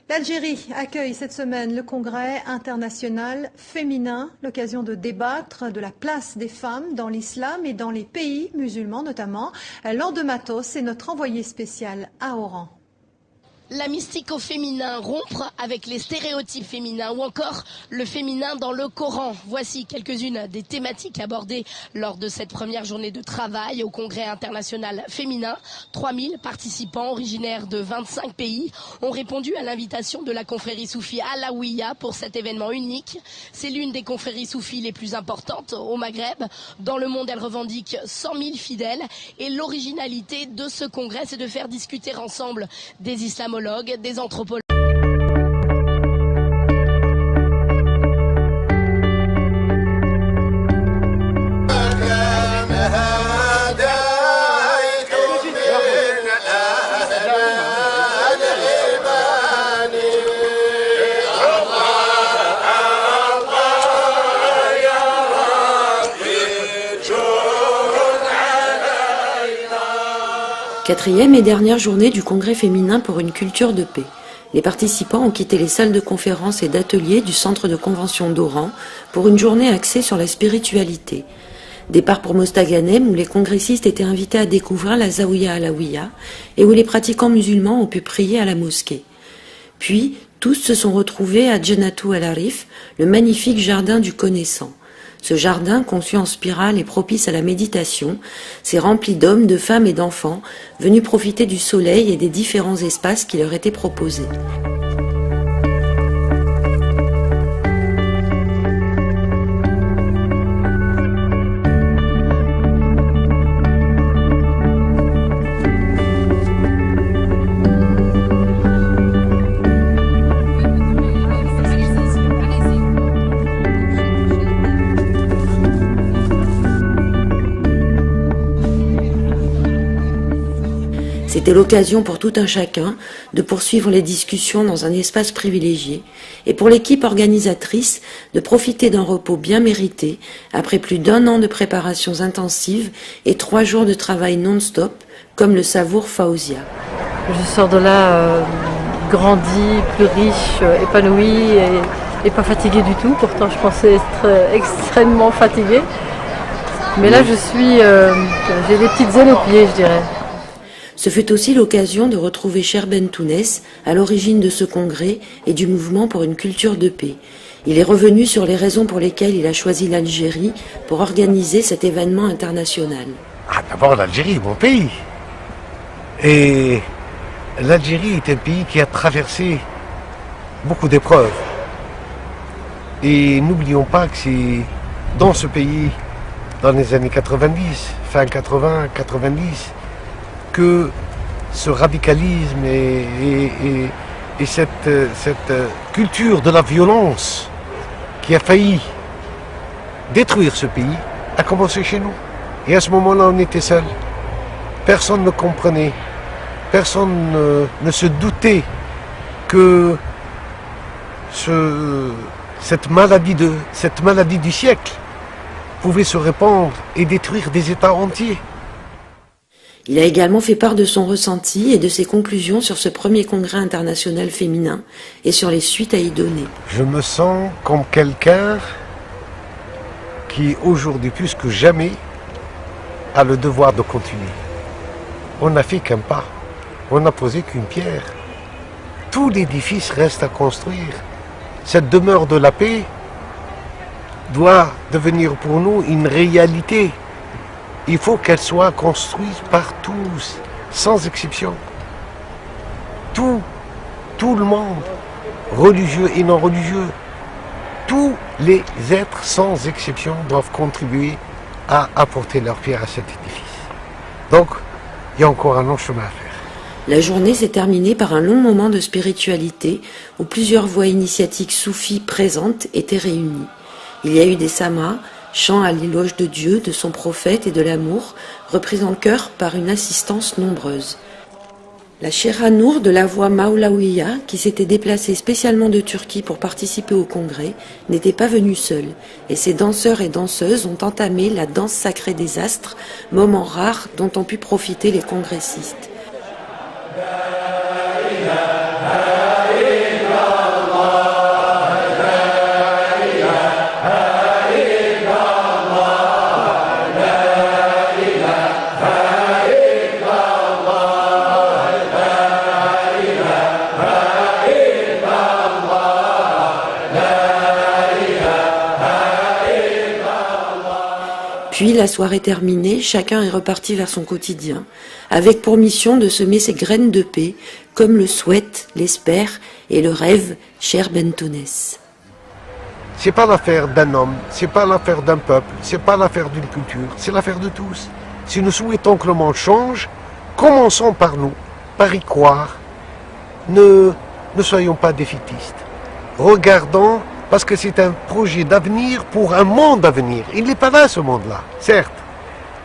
l'Algérie accueille cette semaine le congrès international féminin, l'occasion de débattre de la place des femmes dans l'islam et dans les pays musulmans notamment. Lande Matos est notre envoyé spécial à Oran. La mystique au féminin, rompre avec les stéréotypes féminins ou encore le féminin dans le Coran. Voici quelques-unes des thématiques abordées lors de cette première journée de travail au Congrès international féminin. 3000 participants originaires de 25 pays ont répondu à l'invitation de la confrérie soufie Alaouia pour cet événement unique. C'est l'une des confréries soufis les plus importantes au Maghreb. Dans le monde, elle revendique 100 000 fidèles et l'originalité de ce congrès, c'est de faire discuter ensemble des islamologues, des anthropologues. Quatrième et dernière journée du Congrès féminin pour une culture de paix. Les participants ont quitté les salles de conférences et d'ateliers du centre de convention d'Oran pour une journée axée sur la spiritualité. Départ pour Mostaganem où les congressistes étaient invités à découvrir la Zaouïa Alaouia et où les pratiquants musulmans ont pu prier à la mosquée. Puis, tous se sont retrouvés à Djenatou el-Arif, le magnifique jardin du connaissant. Ce jardin, conçu en spirale et propice à la méditation, s'est rempli d'hommes, de femmes et d'enfants venus profiter du soleil et des différents espaces qui leur étaient proposés. C'était l'occasion pour tout un chacun de poursuivre les discussions dans un espace privilégié et pour l'équipe organisatrice de profiter d'un repos bien mérité après plus d'1 an de préparations intensives et 3 jours de travail non-stop, comme le savoure Faouzia. Je sors de là grandi, plus riche, épanoui et pas fatiguée du tout. Pourtant, je pensais être extrêmement fatiguée. Mais là, j'ai des petites ailes aux pieds, je dirais. Ce fut aussi l'occasion de retrouver Cherben Tounès, à l'origine de ce congrès et du mouvement pour une culture de paix. Il est revenu sur les raisons pour lesquelles il a choisi l'Algérie pour organiser cet événement international. D'abord l'Algérie, mon pays. Et l'Algérie est un pays qui a traversé beaucoup d'épreuves. Et n'oublions pas que c'est dans ce pays, dans les années 90, fin 80, 90, que ce radicalisme et et cette culture de la violence qui a failli détruire ce pays a commencé chez nous. Et à ce moment-là, on était seuls. Personne ne comprenait, personne ne se doutait que cette maladie du siècle pouvait se répandre et détruire des États entiers. Il a également fait part de son ressenti et de ses conclusions sur ce premier congrès international féminin et sur les suites à y donner. Je me sens comme quelqu'un qui, aujourd'hui plus que jamais, a le devoir de continuer. On n'a fait qu'un pas, on n'a posé qu'une pierre. Tout l'édifice reste à construire. Cette demeure de la paix doit devenir pour nous une réalité. Il faut qu'elle soit construite par tous, sans exception. Tout le monde, religieux et non religieux, tous les êtres sans exception doivent contribuer à apporter leur pierre à cet édifice. Donc, il y a encore un long chemin à faire. La journée s'est terminée par un long moment de spiritualité où plusieurs voix initiatiques soufis présentes étaient réunies. Il y a eu des samas, chants à l'éloge de Dieu, de son prophète et de l'amour, repris en chœur par une assistance nombreuse. La Chera Nour de la voix Maulaouia, qui s'était déplacée spécialement de Turquie pour participer au congrès, n'était pas venue seule, et ses danseurs et danseuses ont entamé la danse sacrée des astres, moment rare dont ont pu profiter les congressistes. Puis, la soirée terminée, chacun est reparti vers son quotidien, avec pour mission de semer ses graines de paix, comme le souhaite, l'espère et le rêve cher Bentonès. C'est pas l'affaire d'un homme, c'est pas l'affaire d'un peuple, c'est pas l'affaire d'une culture, c'est l'affaire de tous. Si nous souhaitons que le monde change, commençons par nous, par y croire. Ne soyons pas défaitistes. Regardons, parce que c'est un projet d'avenir pour un monde à venir. Il n'est pas là, ce monde-là, certes.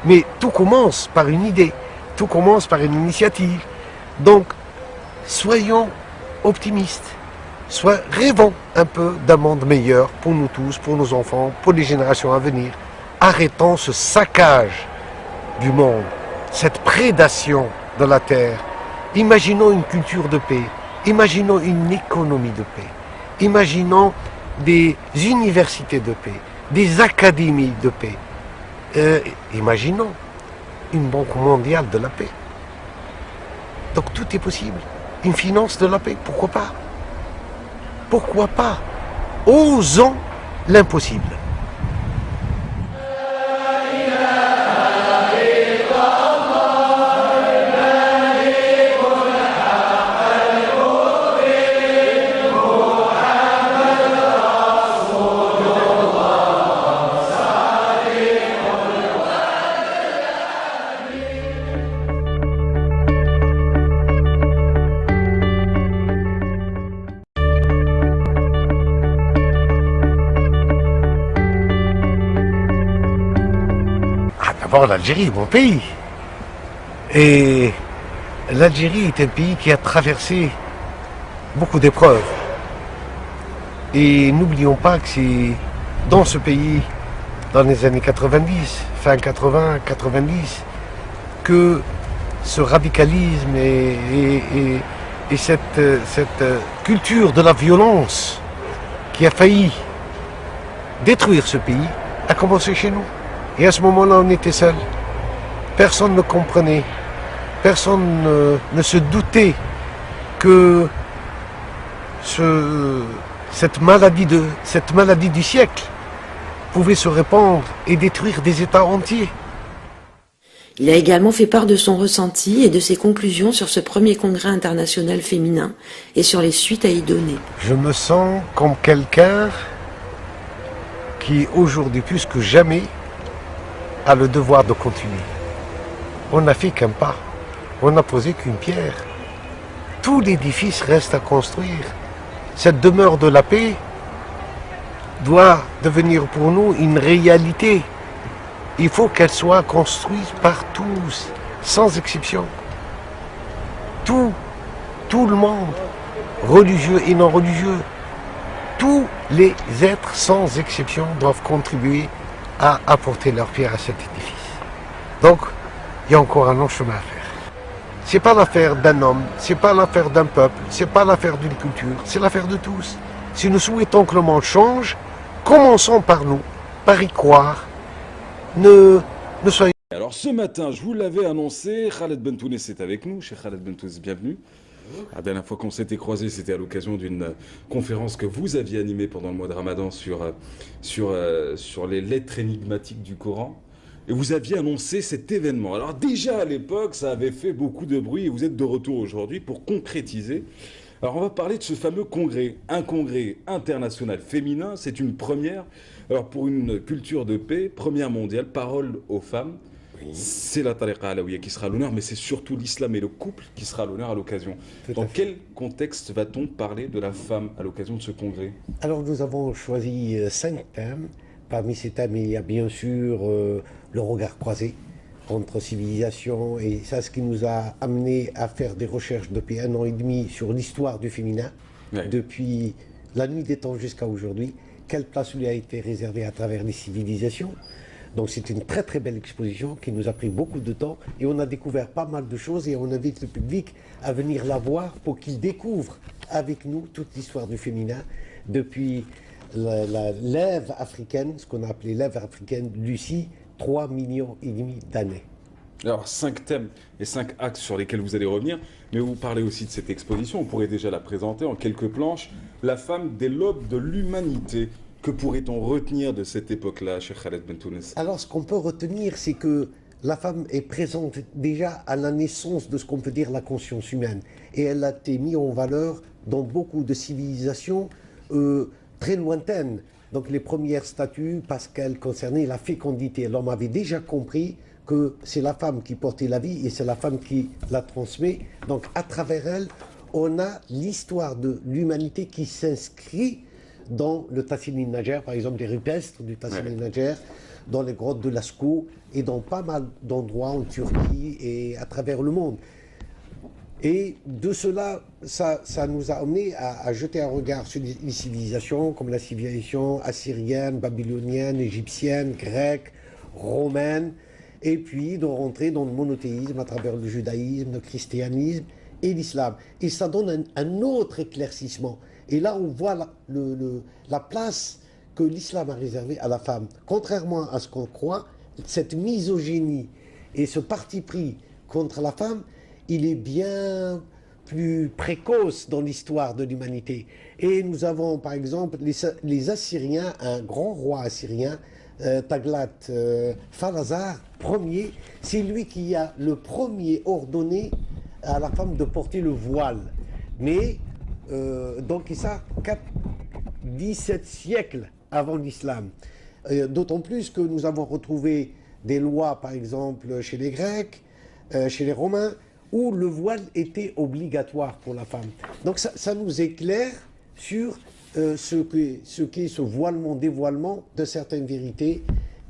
Mais tout commence par une idée, tout commence par une initiative. Donc, soyons optimistes. Rêvons un peu d'un monde meilleur pour nous tous, pour nos enfants, pour les générations à venir. Arrêtons ce saccage du monde, cette prédation de la terre. Imaginons une culture de paix, imaginons une économie de paix, imaginons des universités de paix, des académies de paix. Imaginons une banque mondiale de la paix. Donc tout est possible. Une finance de la paix, pourquoi pas? Pourquoi pas? Osons l'impossible. D'abord, l'Algérie est mon pays. Et l'Algérie est un pays qui a traversé beaucoup d'épreuves. Et n'oublions pas que c'est dans ce pays, dans les années 90, fin 80, 90, que ce radicalisme et cette culture de la violence qui a failli détruire ce pays a commencé chez nous. Et à ce moment-là, on était seuls. Personne ne comprenait, personne ne se doutait que cette maladie du siècle pouvait se répandre et détruire des États entiers. Il a également fait part de son ressenti et de ses conclusions sur ce premier congrès international féminin et sur les suites à y donner. Je me sens comme quelqu'un qui, aujourd'hui plus que jamais, a le devoir de continuer. On n'a fait qu'un pas, on n'a posé qu'une pierre. tout l'édifice reste à construire. Cette demeure de la paix doit devenir pour nous une réalité. Il faut qu'elle soit construite par tous, sans exception. Tout le monde, religieux et non religieux, tous les êtres sans exception doivent contribuer à apporter leur pierre à cet édifice. Donc, il y a encore un long chemin à faire. C'est pas l'affaire d'un homme, c'est pas l'affaire d'un peuple, c'est pas l'affaire d'une culture, c'est l'affaire de tous. Si nous souhaitons que le monde change, commençons par nous, par y croire. Ne soyez... Alors ce matin, je vous l'avais annoncé, Khaled Bentounes est avec nous. Chez Khaled Bentounes, bienvenue. La dernière fois qu'on s'était croisés, c'était à l'occasion d'une conférence que vous aviez animée pendant le mois de Ramadan sur les lettres énigmatiques du Coran. Et vous aviez annoncé cet événement. Alors déjà à l'époque, ça avait fait beaucoup de bruit et vous êtes de retour aujourd'hui pour concrétiser. Alors on va parler de ce fameux congrès, un congrès international féminin, c'est une première. Alors pour une culture de paix, première mondiale, parole aux femmes. C'est la tariqa alaouia qui sera à l'honneur, mais c'est surtout l'islam et le couple qui sera à l'honneur à l'occasion. Dans quel contexte va-t-on parler de la femme à l'occasion de ce congrès? Alors nous avons choisi 5 thèmes. Parmi ces thèmes, il y a bien sûr le regard croisé entre civilisations, et ça, ce qui nous a amené à faire des recherches depuis 1 an et demi sur l'histoire du féminin, depuis la nuit des temps jusqu'à aujourd'hui, quelle place lui a été réservée à travers les civilisations. Donc c'est une très très belle exposition qui nous a pris beaucoup de temps et on a découvert pas mal de choses et on invite le public à venir la voir pour qu'il découvre avec nous toute l'histoire du féminin depuis l'Ève africaine, ce qu'on a appelé l'Ève africaine, Lucie, 3,5 millions d'années. Alors 5 thèmes et 5 axes sur lesquels vous allez revenir, mais vous parlez aussi de cette exposition, on pourrait déjà la présenter en quelques planches, la femme des lobes de l'humanité. Que pourrait-on retenir de cette époque-là, Cheikh Khaled Bentounes? Alors, ce qu'on peut retenir, c'est que la femme est présente déjà à la naissance de ce qu'on peut dire la conscience humaine. Et elle a été mise en valeur dans beaucoup de civilisations très lointaines. Donc, les premières statues, parce qu'elles concernaient la fécondité. L'homme avait déjà compris que c'est la femme qui portait la vie et c'est la femme qui la transmet. Donc, à travers elle, on a l'histoire de l'humanité qui s'inscrit dans le Tassim Najer, par exemple des rupestres du Tassim Najer, dans les grottes de Lascaux et dans pas mal d'endroits en Turquie et à travers le monde. Et de cela, ça nous a amené à jeter un regard sur les civilisations comme la civilisation assyrienne, babylonienne, égyptienne, grecque, romaine, et puis de rentrer dans le monothéisme à travers le judaïsme, le christianisme et l'islam. Et ça donne un autre éclaircissement. Et là, on voit la place que l'islam a réservée à la femme. Contrairement à ce qu'on croit, cette misogynie et ce parti pris contre la femme, il est bien plus précoce dans l'histoire de l'humanité. Et nous avons, par exemple, les Assyriens, un grand roi assyrien, Taglat Pharazar Ier, c'est lui qui a le premier ordonné à la femme de porter le voile. Mais donc ça, 17 siècles avant l'islam. D'autant plus que nous avons retrouvé des lois, par exemple, chez les Grecs, chez les Romains, où le voile était obligatoire pour la femme. Donc ça nous éclaire sur ce qu'est ce voilement, dévoilement de certaines vérités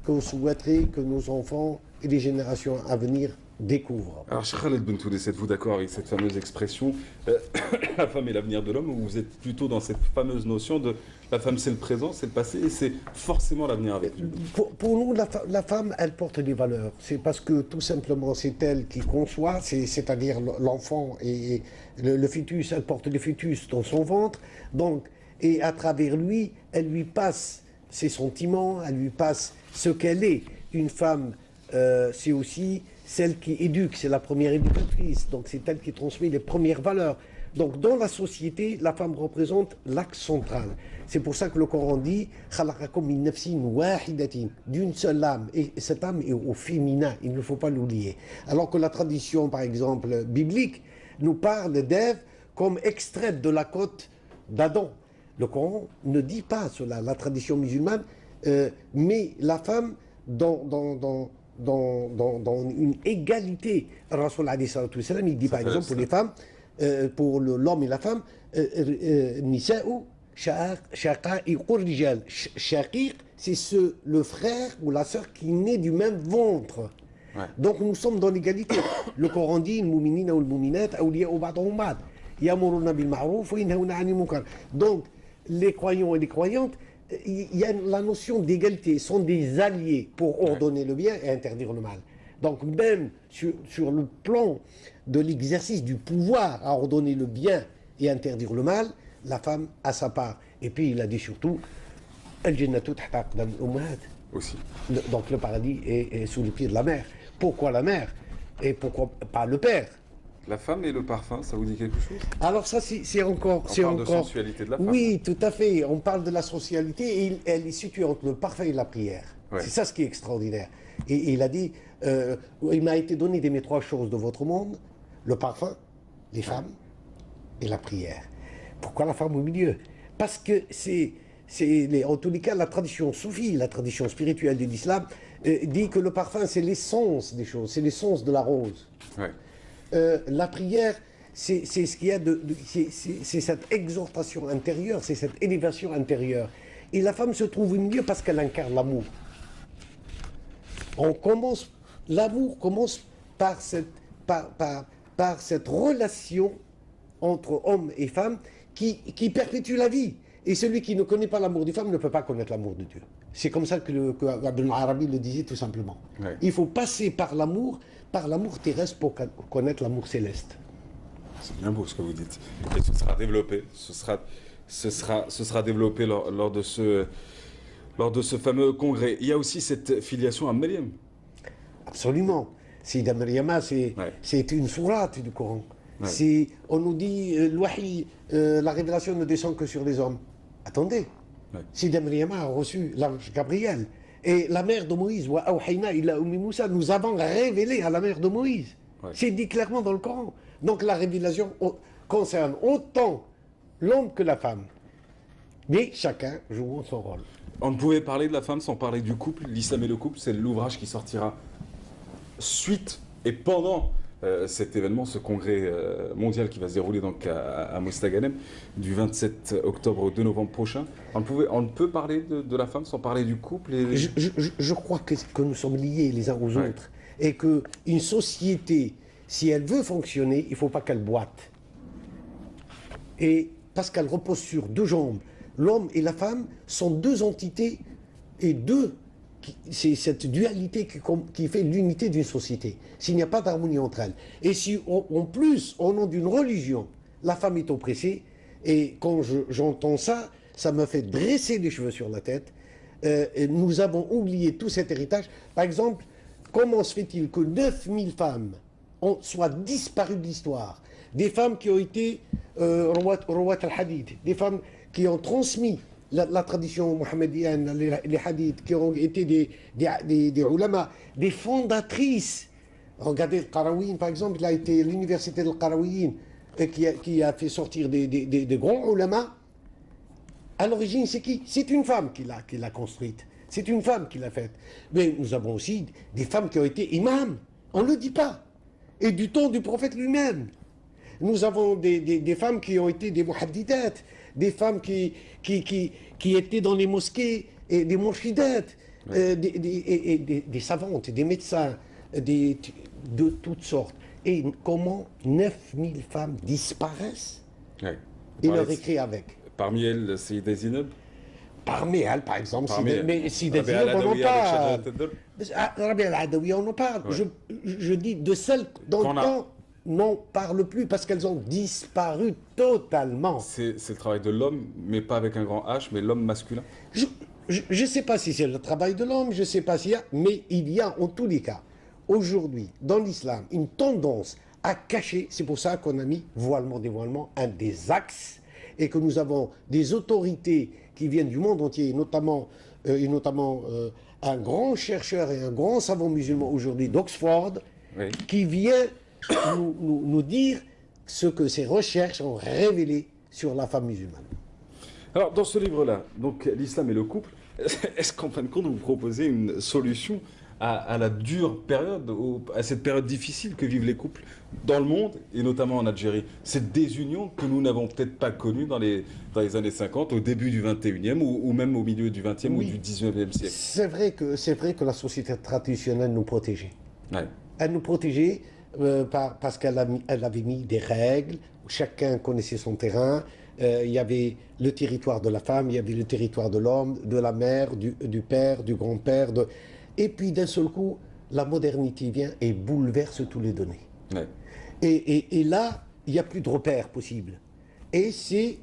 qu'on souhaiterait que nos enfants et les générations à venir découvrent. Alors, Cheikh Khaled Bentounes, êtes-vous d'accord avec cette fameuse expression la femme est l'avenir de l'homme, ou vous êtes plutôt dans cette fameuse notion de la femme c'est le présent, c'est le passé et c'est forcément l'avenir avec lui? Pour nous, la femme, elle porte des valeurs. C'est parce que tout simplement c'est elle qui conçoit, c'est-à-dire l'enfant et le fœtus, elle porte le fœtus dans son ventre, donc, et à travers lui, elle lui passe ses sentiments, elle lui passe ce qu'elle est. Une femme, c'est aussi celle qui éduque, c'est la première éducatrice, donc c'est elle qui transmet les premières valeurs. Donc dans la société, la femme représente l'axe central. C'est pour ça que le Coran dit d'une seule âme, et cette âme est au féminin, il ne faut pas l'oublier. Alors que la tradition, par exemple, biblique, nous parle d'Ève comme extraite de la côte d'Adam. Le Coran ne dit pas cela, la tradition musulmane, mais la femme dans une égalité. Rasoul alayhi salatu wassalam, il dit par exemple pour les femmes, pour l'homme et la femme, nisa'u shaqa'iqur rijal. Shaqiq, c'est le frère ou la sœur qui naît du même ventre. Ouais. Donc nous sommes dans l'égalité. Le Coran dit al-mu'minina wal-mu'minat awliya'u ba'dhum ba'd. Ya'muruna bil ma'ruf wa yanhauna 'anil munkar. Donc les croyants et les croyantes, il y a la notion d'égalité, ils sont des alliés pour ordonner le bien et interdire le mal. Donc même sur le plan de l'exercice du pouvoir à ordonner le bien et interdire le mal, la femme a sa part. Et puis il a dit surtout, al-jannatu tahta aqdam al-ummahat. Aussi. Donc le paradis est sous les pieds de la mère. Pourquoi la mère? Et pourquoi pas le père? La femme et le parfum, ça vous dit quelque chose? Alors ça, c'est encore... On parle de sensualité de la femme. Oui, tout à fait. On parle de la sensualité et elle est située entre le parfum et la prière. Ouais. C'est ça ce qui est extraordinaire. Et il a dit, il m'a été donné d'aimer trois choses de votre monde, le parfum, les femmes et la prière. Pourquoi la femme au milieu? Parce que en tous les cas, la tradition soufie, la tradition spirituelle de l'islam, dit que le parfum, c'est l'essence des choses, c'est l'essence de la rose. Ouais. La prière, c'est ce qu'il y a c'est cette exhortation intérieure, c'est cette élévation intérieure. Et la femme se trouve au milieu parce qu'elle incarne l'amour. L'amour commence par cette relation entre homme et femme qui perpétue la vie. Et celui qui ne connaît pas l'amour des femmes ne peut pas connaître l'amour de Dieu. C'est comme ça que Ibn Arabi le disait tout simplement. Ouais. Il faut passer par l'amour terrestre pour connaître l'amour céleste. C'est bien beau ce que vous dites. Et ce sera développé. Ce sera développé lors de ce fameux congrès. Il y a aussi cette filiation à Maryam. Absolument. Sida Maryama, c'est une sourate du Coran. Ouais. On nous dit la révélation ne descend que sur les hommes. Attendez, Sida Maryama a reçu l'ange Gabriel. Et la mère de Moïse, wa awhayna ila ummi Moussa, nous avons révélé à la mère de Moïse. Ouais. C'est dit clairement dans le Coran. Donc la révélation concerne autant l'homme que la femme. Mais chacun joue son rôle. On ne pouvait parler de la femme sans parler du couple. L'islam et le couple, c'est l'ouvrage qui sortira suite et pendant cet événement, ce congrès mondial qui va se dérouler donc à Mostaganem du 27 octobre au 2 novembre prochain. On ne peut parler de la femme sans parler du couple Je crois que nous sommes liés les uns aux autres et qu'une société, si elle veut fonctionner, il ne faut pas qu'elle boite. Et parce qu'elle repose sur deux jambes. L'homme et la femme sont deux entités et c'est cette dualité qui fait l'unité d'une société. S'il n'y a pas d'harmonie entre elles. Et si en plus, au nom d'une religion, la femme est oppressée, et quand j'entends ça, ça me fait dresser les cheveux sur la tête. Nous avons oublié tout cet héritage. Par exemple, comment se fait-il que 9000 femmes soient disparues de l'histoire? Des femmes qui ont été rawat al-hadith, des femmes qui ont transmis la tradition mohammedienne, les hadiths, qui ont été des ulama, des fondatrices. Regardez le Qarawiyyin, par exemple, il a été l'université de Qarawiyyin qui a fait sortir des grands ulama. À l'origine, c'est qui? C'est une femme qui l'a construite. C'est une femme qui l'a faite. Mais nous avons aussi des femmes qui ont été imams. On ne le dit pas. Et du temps du prophète lui-même. Nous avons des femmes qui ont été des muhaddidat, des femmes qui étaient dans les mosquées, et des morshidat, des savantes, des médecins, de toutes sortes. Et comment 9000 femmes disparaissent et leur écrit avec. Parmi elles, Sayyida Zineb. Parmi elles, par exemple, mais Sayyida Zineb, on en parle. Rabia al-Adawi, on en parle. Je dis de celles dont on n'en parle plus parce qu'elles ont disparu totalement. C'est le travail de l'homme, mais pas avec un grand H, mais l'homme masculin. Je ne sais pas si c'est le travail de l'homme, je ne sais pas s'il y a, mais il y a en tous les cas, aujourd'hui, dans l'islam, une tendance à cacher. C'est pour ça qu'on a mis voilement-dévoilement un des axes et que nous avons des autorités qui viennent du monde entier, notamment un grand chercheur et un grand savant musulman aujourd'hui d'Oxford, qui vient nous dire ce que ces recherches ont révélé sur la femme musulmane. Alors, dans ce livre-là, donc l'islam et le couple, est-ce qu'en fin de compte, vous proposez une solution à la dure période, à cette période difficile que vivent les couples dans le monde, et notamment en Algérie. Cette désunion que nous n'avons peut-être pas connue dans les années 50, au début du 21e, ou même au milieu du 20e ou du 19e siècle. C'est vrai que la société traditionnelle nous protégeait. Ouais. Elle nous protégeait parce qu'elle avait mis des règles, où chacun connaissait son terrain. Il y avait le territoire de la femme, il y avait le territoire de l'homme, de la mère, du père, du grand-père. Et puis d'un seul coup, la modernité vient et bouleverse tous les données. Ouais. Et là, il n'y a plus de repères possibles. Et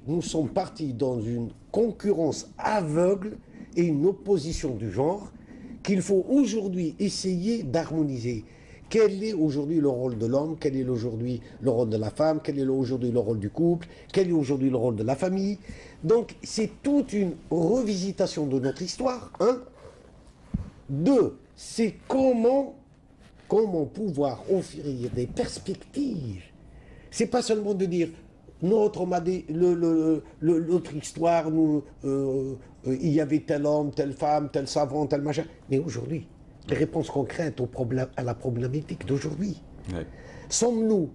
nous sommes partis dans une concurrence aveugle et une opposition du genre qu'il faut aujourd'hui essayer d'harmoniser. Quel est aujourd'hui le rôle de l'homme? Quel est aujourd'hui le rôle de la femme? Quel est aujourd'hui le rôle du couple? Quel est aujourd'hui le rôle de la famille? Donc c'est toute une revisitation de notre histoire. 2, c'est comment pouvoir offrir des perspectives. C'est pas seulement de dire notre histoire, il y avait tel homme, telle femme, tel savant, tel machin. Mais aujourd'hui, des réponses concrètes à la problématique d'aujourd'hui. Ouais. Sommes-nous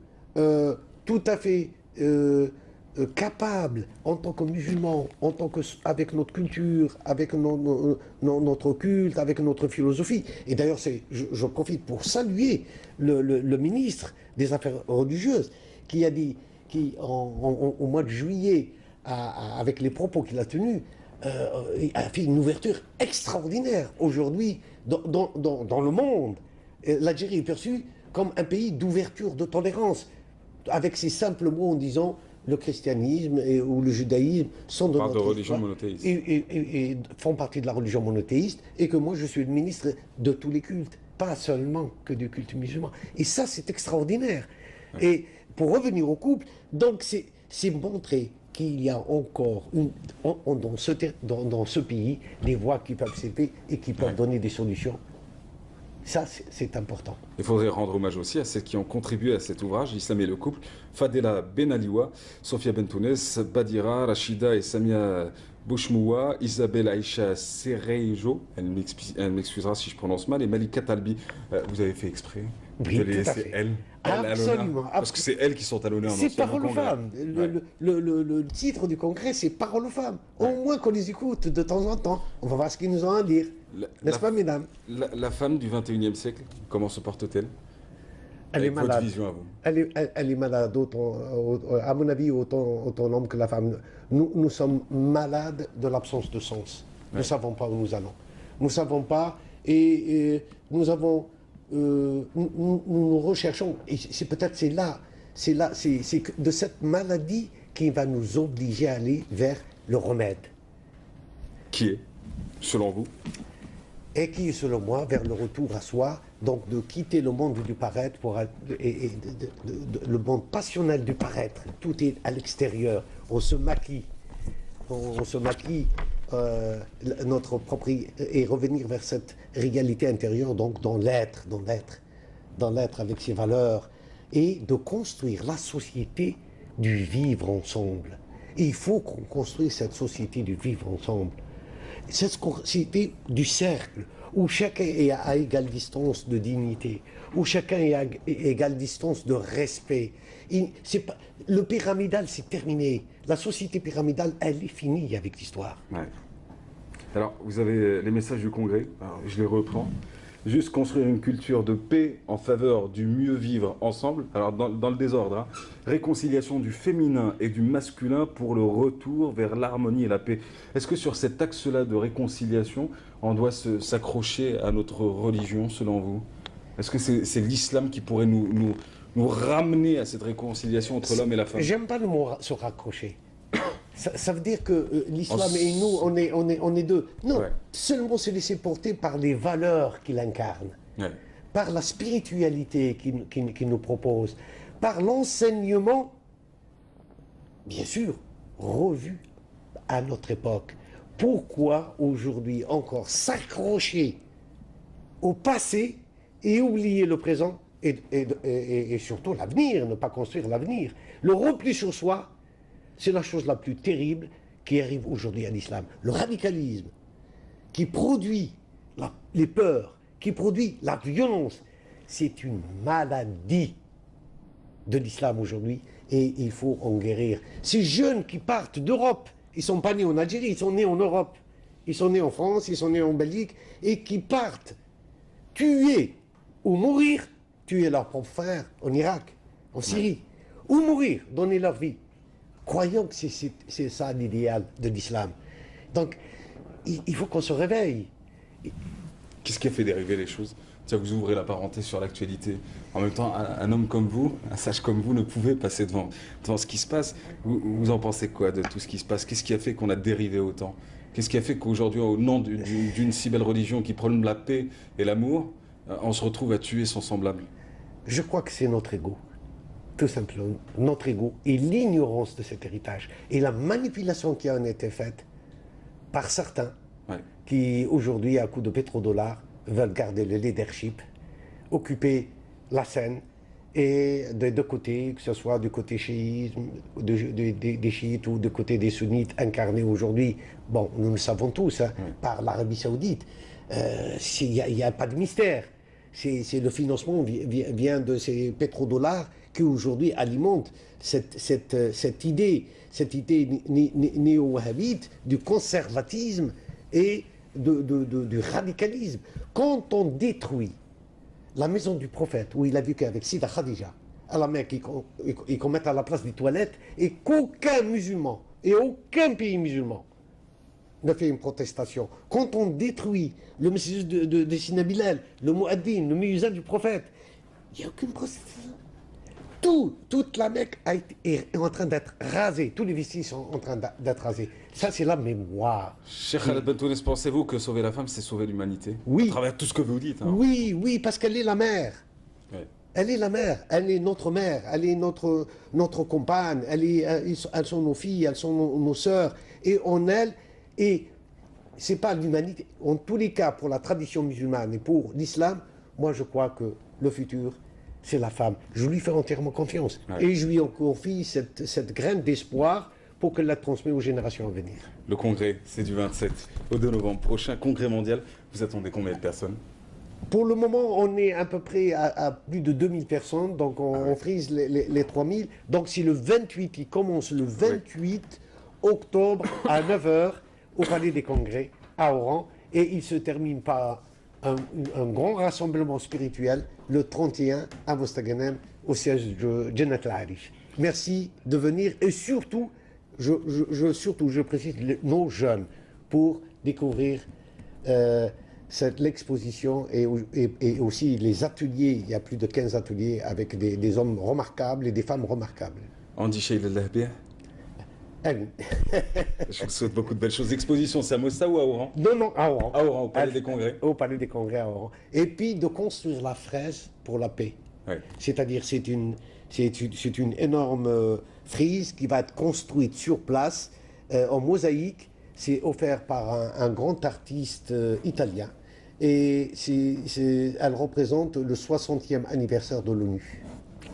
tout à fait capables, en tant que musulmans, avec notre culture, avec notre culte, avec notre philosophie. Et d'ailleurs, je profite pour saluer le ministre des Affaires religieuses qui a dit, au mois de juillet, avec les propos qu'il a tenus, a fait une ouverture extraordinaire. Aujourd'hui, dans le monde, l'Algérie est perçue comme un pays d'ouverture, de tolérance, avec ces simples mots en disant le christianisme ou le judaïsme sont de notre religion monothéiste et font partie de la religion monothéiste, et que moi je suis le ministre de tous les cultes, pas seulement que du culte musulman. Et ça, c'est extraordinaire. Ouais. Et pour revenir au couple, donc c'est montrer qu'il y a encore dans ce pays des voix qui peuvent s'élever et qui peuvent donner des solutions. Ça, c'est important. Il faudrait rendre hommage aussi à ceux qui ont contribué à cet ouvrage, l'Islam et le couple, Fadela Benaliwa, Sofia Bentounes, Badira, Rachida et Samia Bouchmoua, Isabelle Aïcha Sereijo, elle m'excusera si je prononce mal, et Malika Talbi. Vous avez fait exprès? Oui, vous allez tout à laisser fait. elle Absolument. Parce que c'est elles qui sont à l'honneur. C'est Parole aux femmes. Le titre du congrès, c'est Parole aux femmes. Au moins qu'on les écoute de temps en temps. On va voir ce qu'ils nous ont à dire. N'est-ce pas, mesdames? La femme du 21e siècle, comment se porte-t-elle? Elle est malade. Votre vision à vous. Elle est malade, à mon avis, autant l'homme que la femme. Nous sommes malades de l'absence de sens. Nous ne savons pas où nous allons. Nous ne savons pas, et nous avons... nous recherchons, et c'est de cette maladie qui va nous obliger à aller vers le remède. Qui est, selon vous? Et qui est, selon moi, vers le retour à soi, donc de quitter le monde du paraître le monde passionnel du paraître. Tout est à l'extérieur. On se maquille. Notre propre, et revenir vers cette réalité intérieure, donc dans l'être avec ses valeurs, et de construire la société du vivre ensemble. Et il faut qu'on construise cette société du vivre ensemble. Cette société du cercle, où chacun est à égale distance de dignité, où chacun est à égale distance de respect. Le pyramidal, c'est terminé. La société pyramidale, elle est finie avec l'histoire. Ouais. Alors, vous avez les messages du Congrès, alors, je les reprends. Juste construire une culture de paix en faveur du mieux vivre ensemble. Alors, dans le désordre, hein. Réconciliation du féminin et du masculin pour le retour vers l'harmonie et la paix. Est-ce que sur cet axe-là de réconciliation, on doit s'accrocher à notre religion, selon vous? Est-ce que c'est l'islam qui pourrait nous ramener à cette réconciliation entre l'homme et la femme? J'aime pas le mot se raccrocher. Ça veut dire que l'islam et nous, on est deux. Non, seulement se laisser porter par les valeurs qu'il incarne, par la spiritualité qu'il nous propose, par l'enseignement, bien sûr, revu à notre époque. Pourquoi aujourd'hui encore s'accrocher au passé et oublier le présent et surtout l'avenir, ne pas construire l'avenir? Le repli sur soi, c'est la chose la plus terrible qui arrive aujourd'hui à l'islam. Le radicalisme qui produit les peurs, qui produit la violence. C'est une maladie de l'islam aujourd'hui et il faut en guérir. Ces jeunes qui partent d'Europe, ils ne sont pas nés en Algérie, ils sont nés en Europe. Ils sont nés en France, ils sont nés en Belgique et qui partent tuer ou mourir, tuer leurs propres frères en Irak, en Syrie, ou mourir, donner leur vie, croyant que c'est ça l'idéal de l'islam. Donc, il faut qu'on se réveille. Qu'est-ce qui a fait dériver les choses? Tiens, vous ouvrez la parenthèse sur l'actualité. En même temps, un homme comme vous, un sage comme vous, ne pouvait passer devant ce qui se passe. Vous en pensez quoi de tout ce qui se passe? Qu'est-ce qui a fait qu'on a dérivé autant? Qu'est-ce qui a fait qu'aujourd'hui, au nom d'une si belle religion qui prône la paix et l'amour, on se retrouve à tuer son semblable? Je crois que c'est notre ego. Tout simplement, notre ego et l'ignorance de cet héritage. Et la manipulation qui en a été faite par certains qui, aujourd'hui, à coup de pétrodollars, veulent garder le leadership, occuper la scène, et des deux côtés, que ce soit du côté chiisme, des chiites ou du côté des sunnites incarnés aujourd'hui, bon, nous le savons tous, hein, par l'Arabie Saoudite, il n'y a pas de mystère. C'est le financement vient de ces pétrodollars qui aujourd'hui alimentent cette idée néo-wahhabite du conservatisme et du radicalisme. Quand on détruit la maison du prophète, où il a vécu avec Sida Khadija, à la Mecque, et qu'on mette à la place des toilettes, et qu'aucun musulman, et aucun pays musulman, ne fait une protestation. Quand on détruit le message de Sina Bilal, le Muaddin, le muezzin du prophète, il n'y a aucune protestation. Toute la Mecque est en train d'être rasée, tous les vestiges sont en train d'être rasés. Ça, c'est la mémoire. Cheikh Khaled Bentounes, pensez-vous que sauver la femme, c'est sauver l'humanité? Oui. À travers tout ce que vous dites. Hein. Oui, parce qu'elle est la mère. Ouais. Elle est la mère, elle est notre mère, elle est notre compagne, elles sont nos filles, elles sont nos sœurs. Et en elle, et c'est pas l'humanité. En tous les cas, pour la tradition musulmane et pour l'islam, moi je crois que le futur, c'est la femme. Je lui fais entièrement confiance. Ouais. Et je lui en confie cette graine d'espoir pour qu'elle la transmette aux générations à venir. Le congrès, c'est du 27 au 2 novembre prochain, congrès mondial. Vous attendez combien de personnes? Pour le moment, on est à peu près à plus de 2000 personnes, donc on frise les 3000. Donc c'est le 28, il commence le 28 octobre à 9h au Palais des Congrès à Oran, et il se termine par un grand rassemblement spirituel le 31 à Mostaganem, au siège de Jannat al-Arish. Merci de venir, et surtout, je précise nos jeunes, pour découvrir l'exposition et aussi les ateliers. Il y a plus de 15 ateliers avec des hommes remarquables et des femmes remarquables. On dit chez bien. Je vous souhaite beaucoup de belles choses. Exposition, c'est à Mosta ou à Oran? Non, à Oran. À Oran, au Palais des Congrès. Au Palais des Congrès à Oran. Et puis de construire la frise pour la paix. Ouais. C'est-à-dire, c'est une énorme frise qui va être construite sur place en mosaïque. C'est offert par un grand artiste italien. Et elle représente le 60e anniversaire de l'ONU.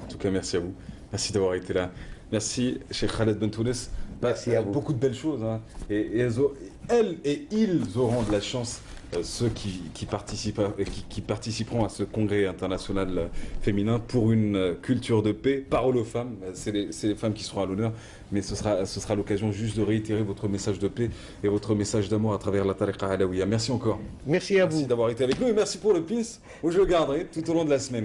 En tout cas, merci à vous. Merci d'avoir été là. Merci, Cheikh Khaled Bentounes. Merci à vous. Beaucoup de belles choses. Hein. Et elles et ils auront de la chance, ceux qui participeront à ce congrès international féminin pour une culture de paix. Parole aux femmes, c'est les femmes qui seront à l'honneur, mais ce sera l'occasion juste de réitérer votre message de paix et votre message d'amour à travers la Tariqa Alaouia. Merci encore. Merci à vous. Merci d'avoir été avec nous et merci pour le pins où je le garderai tout au long de la semaine.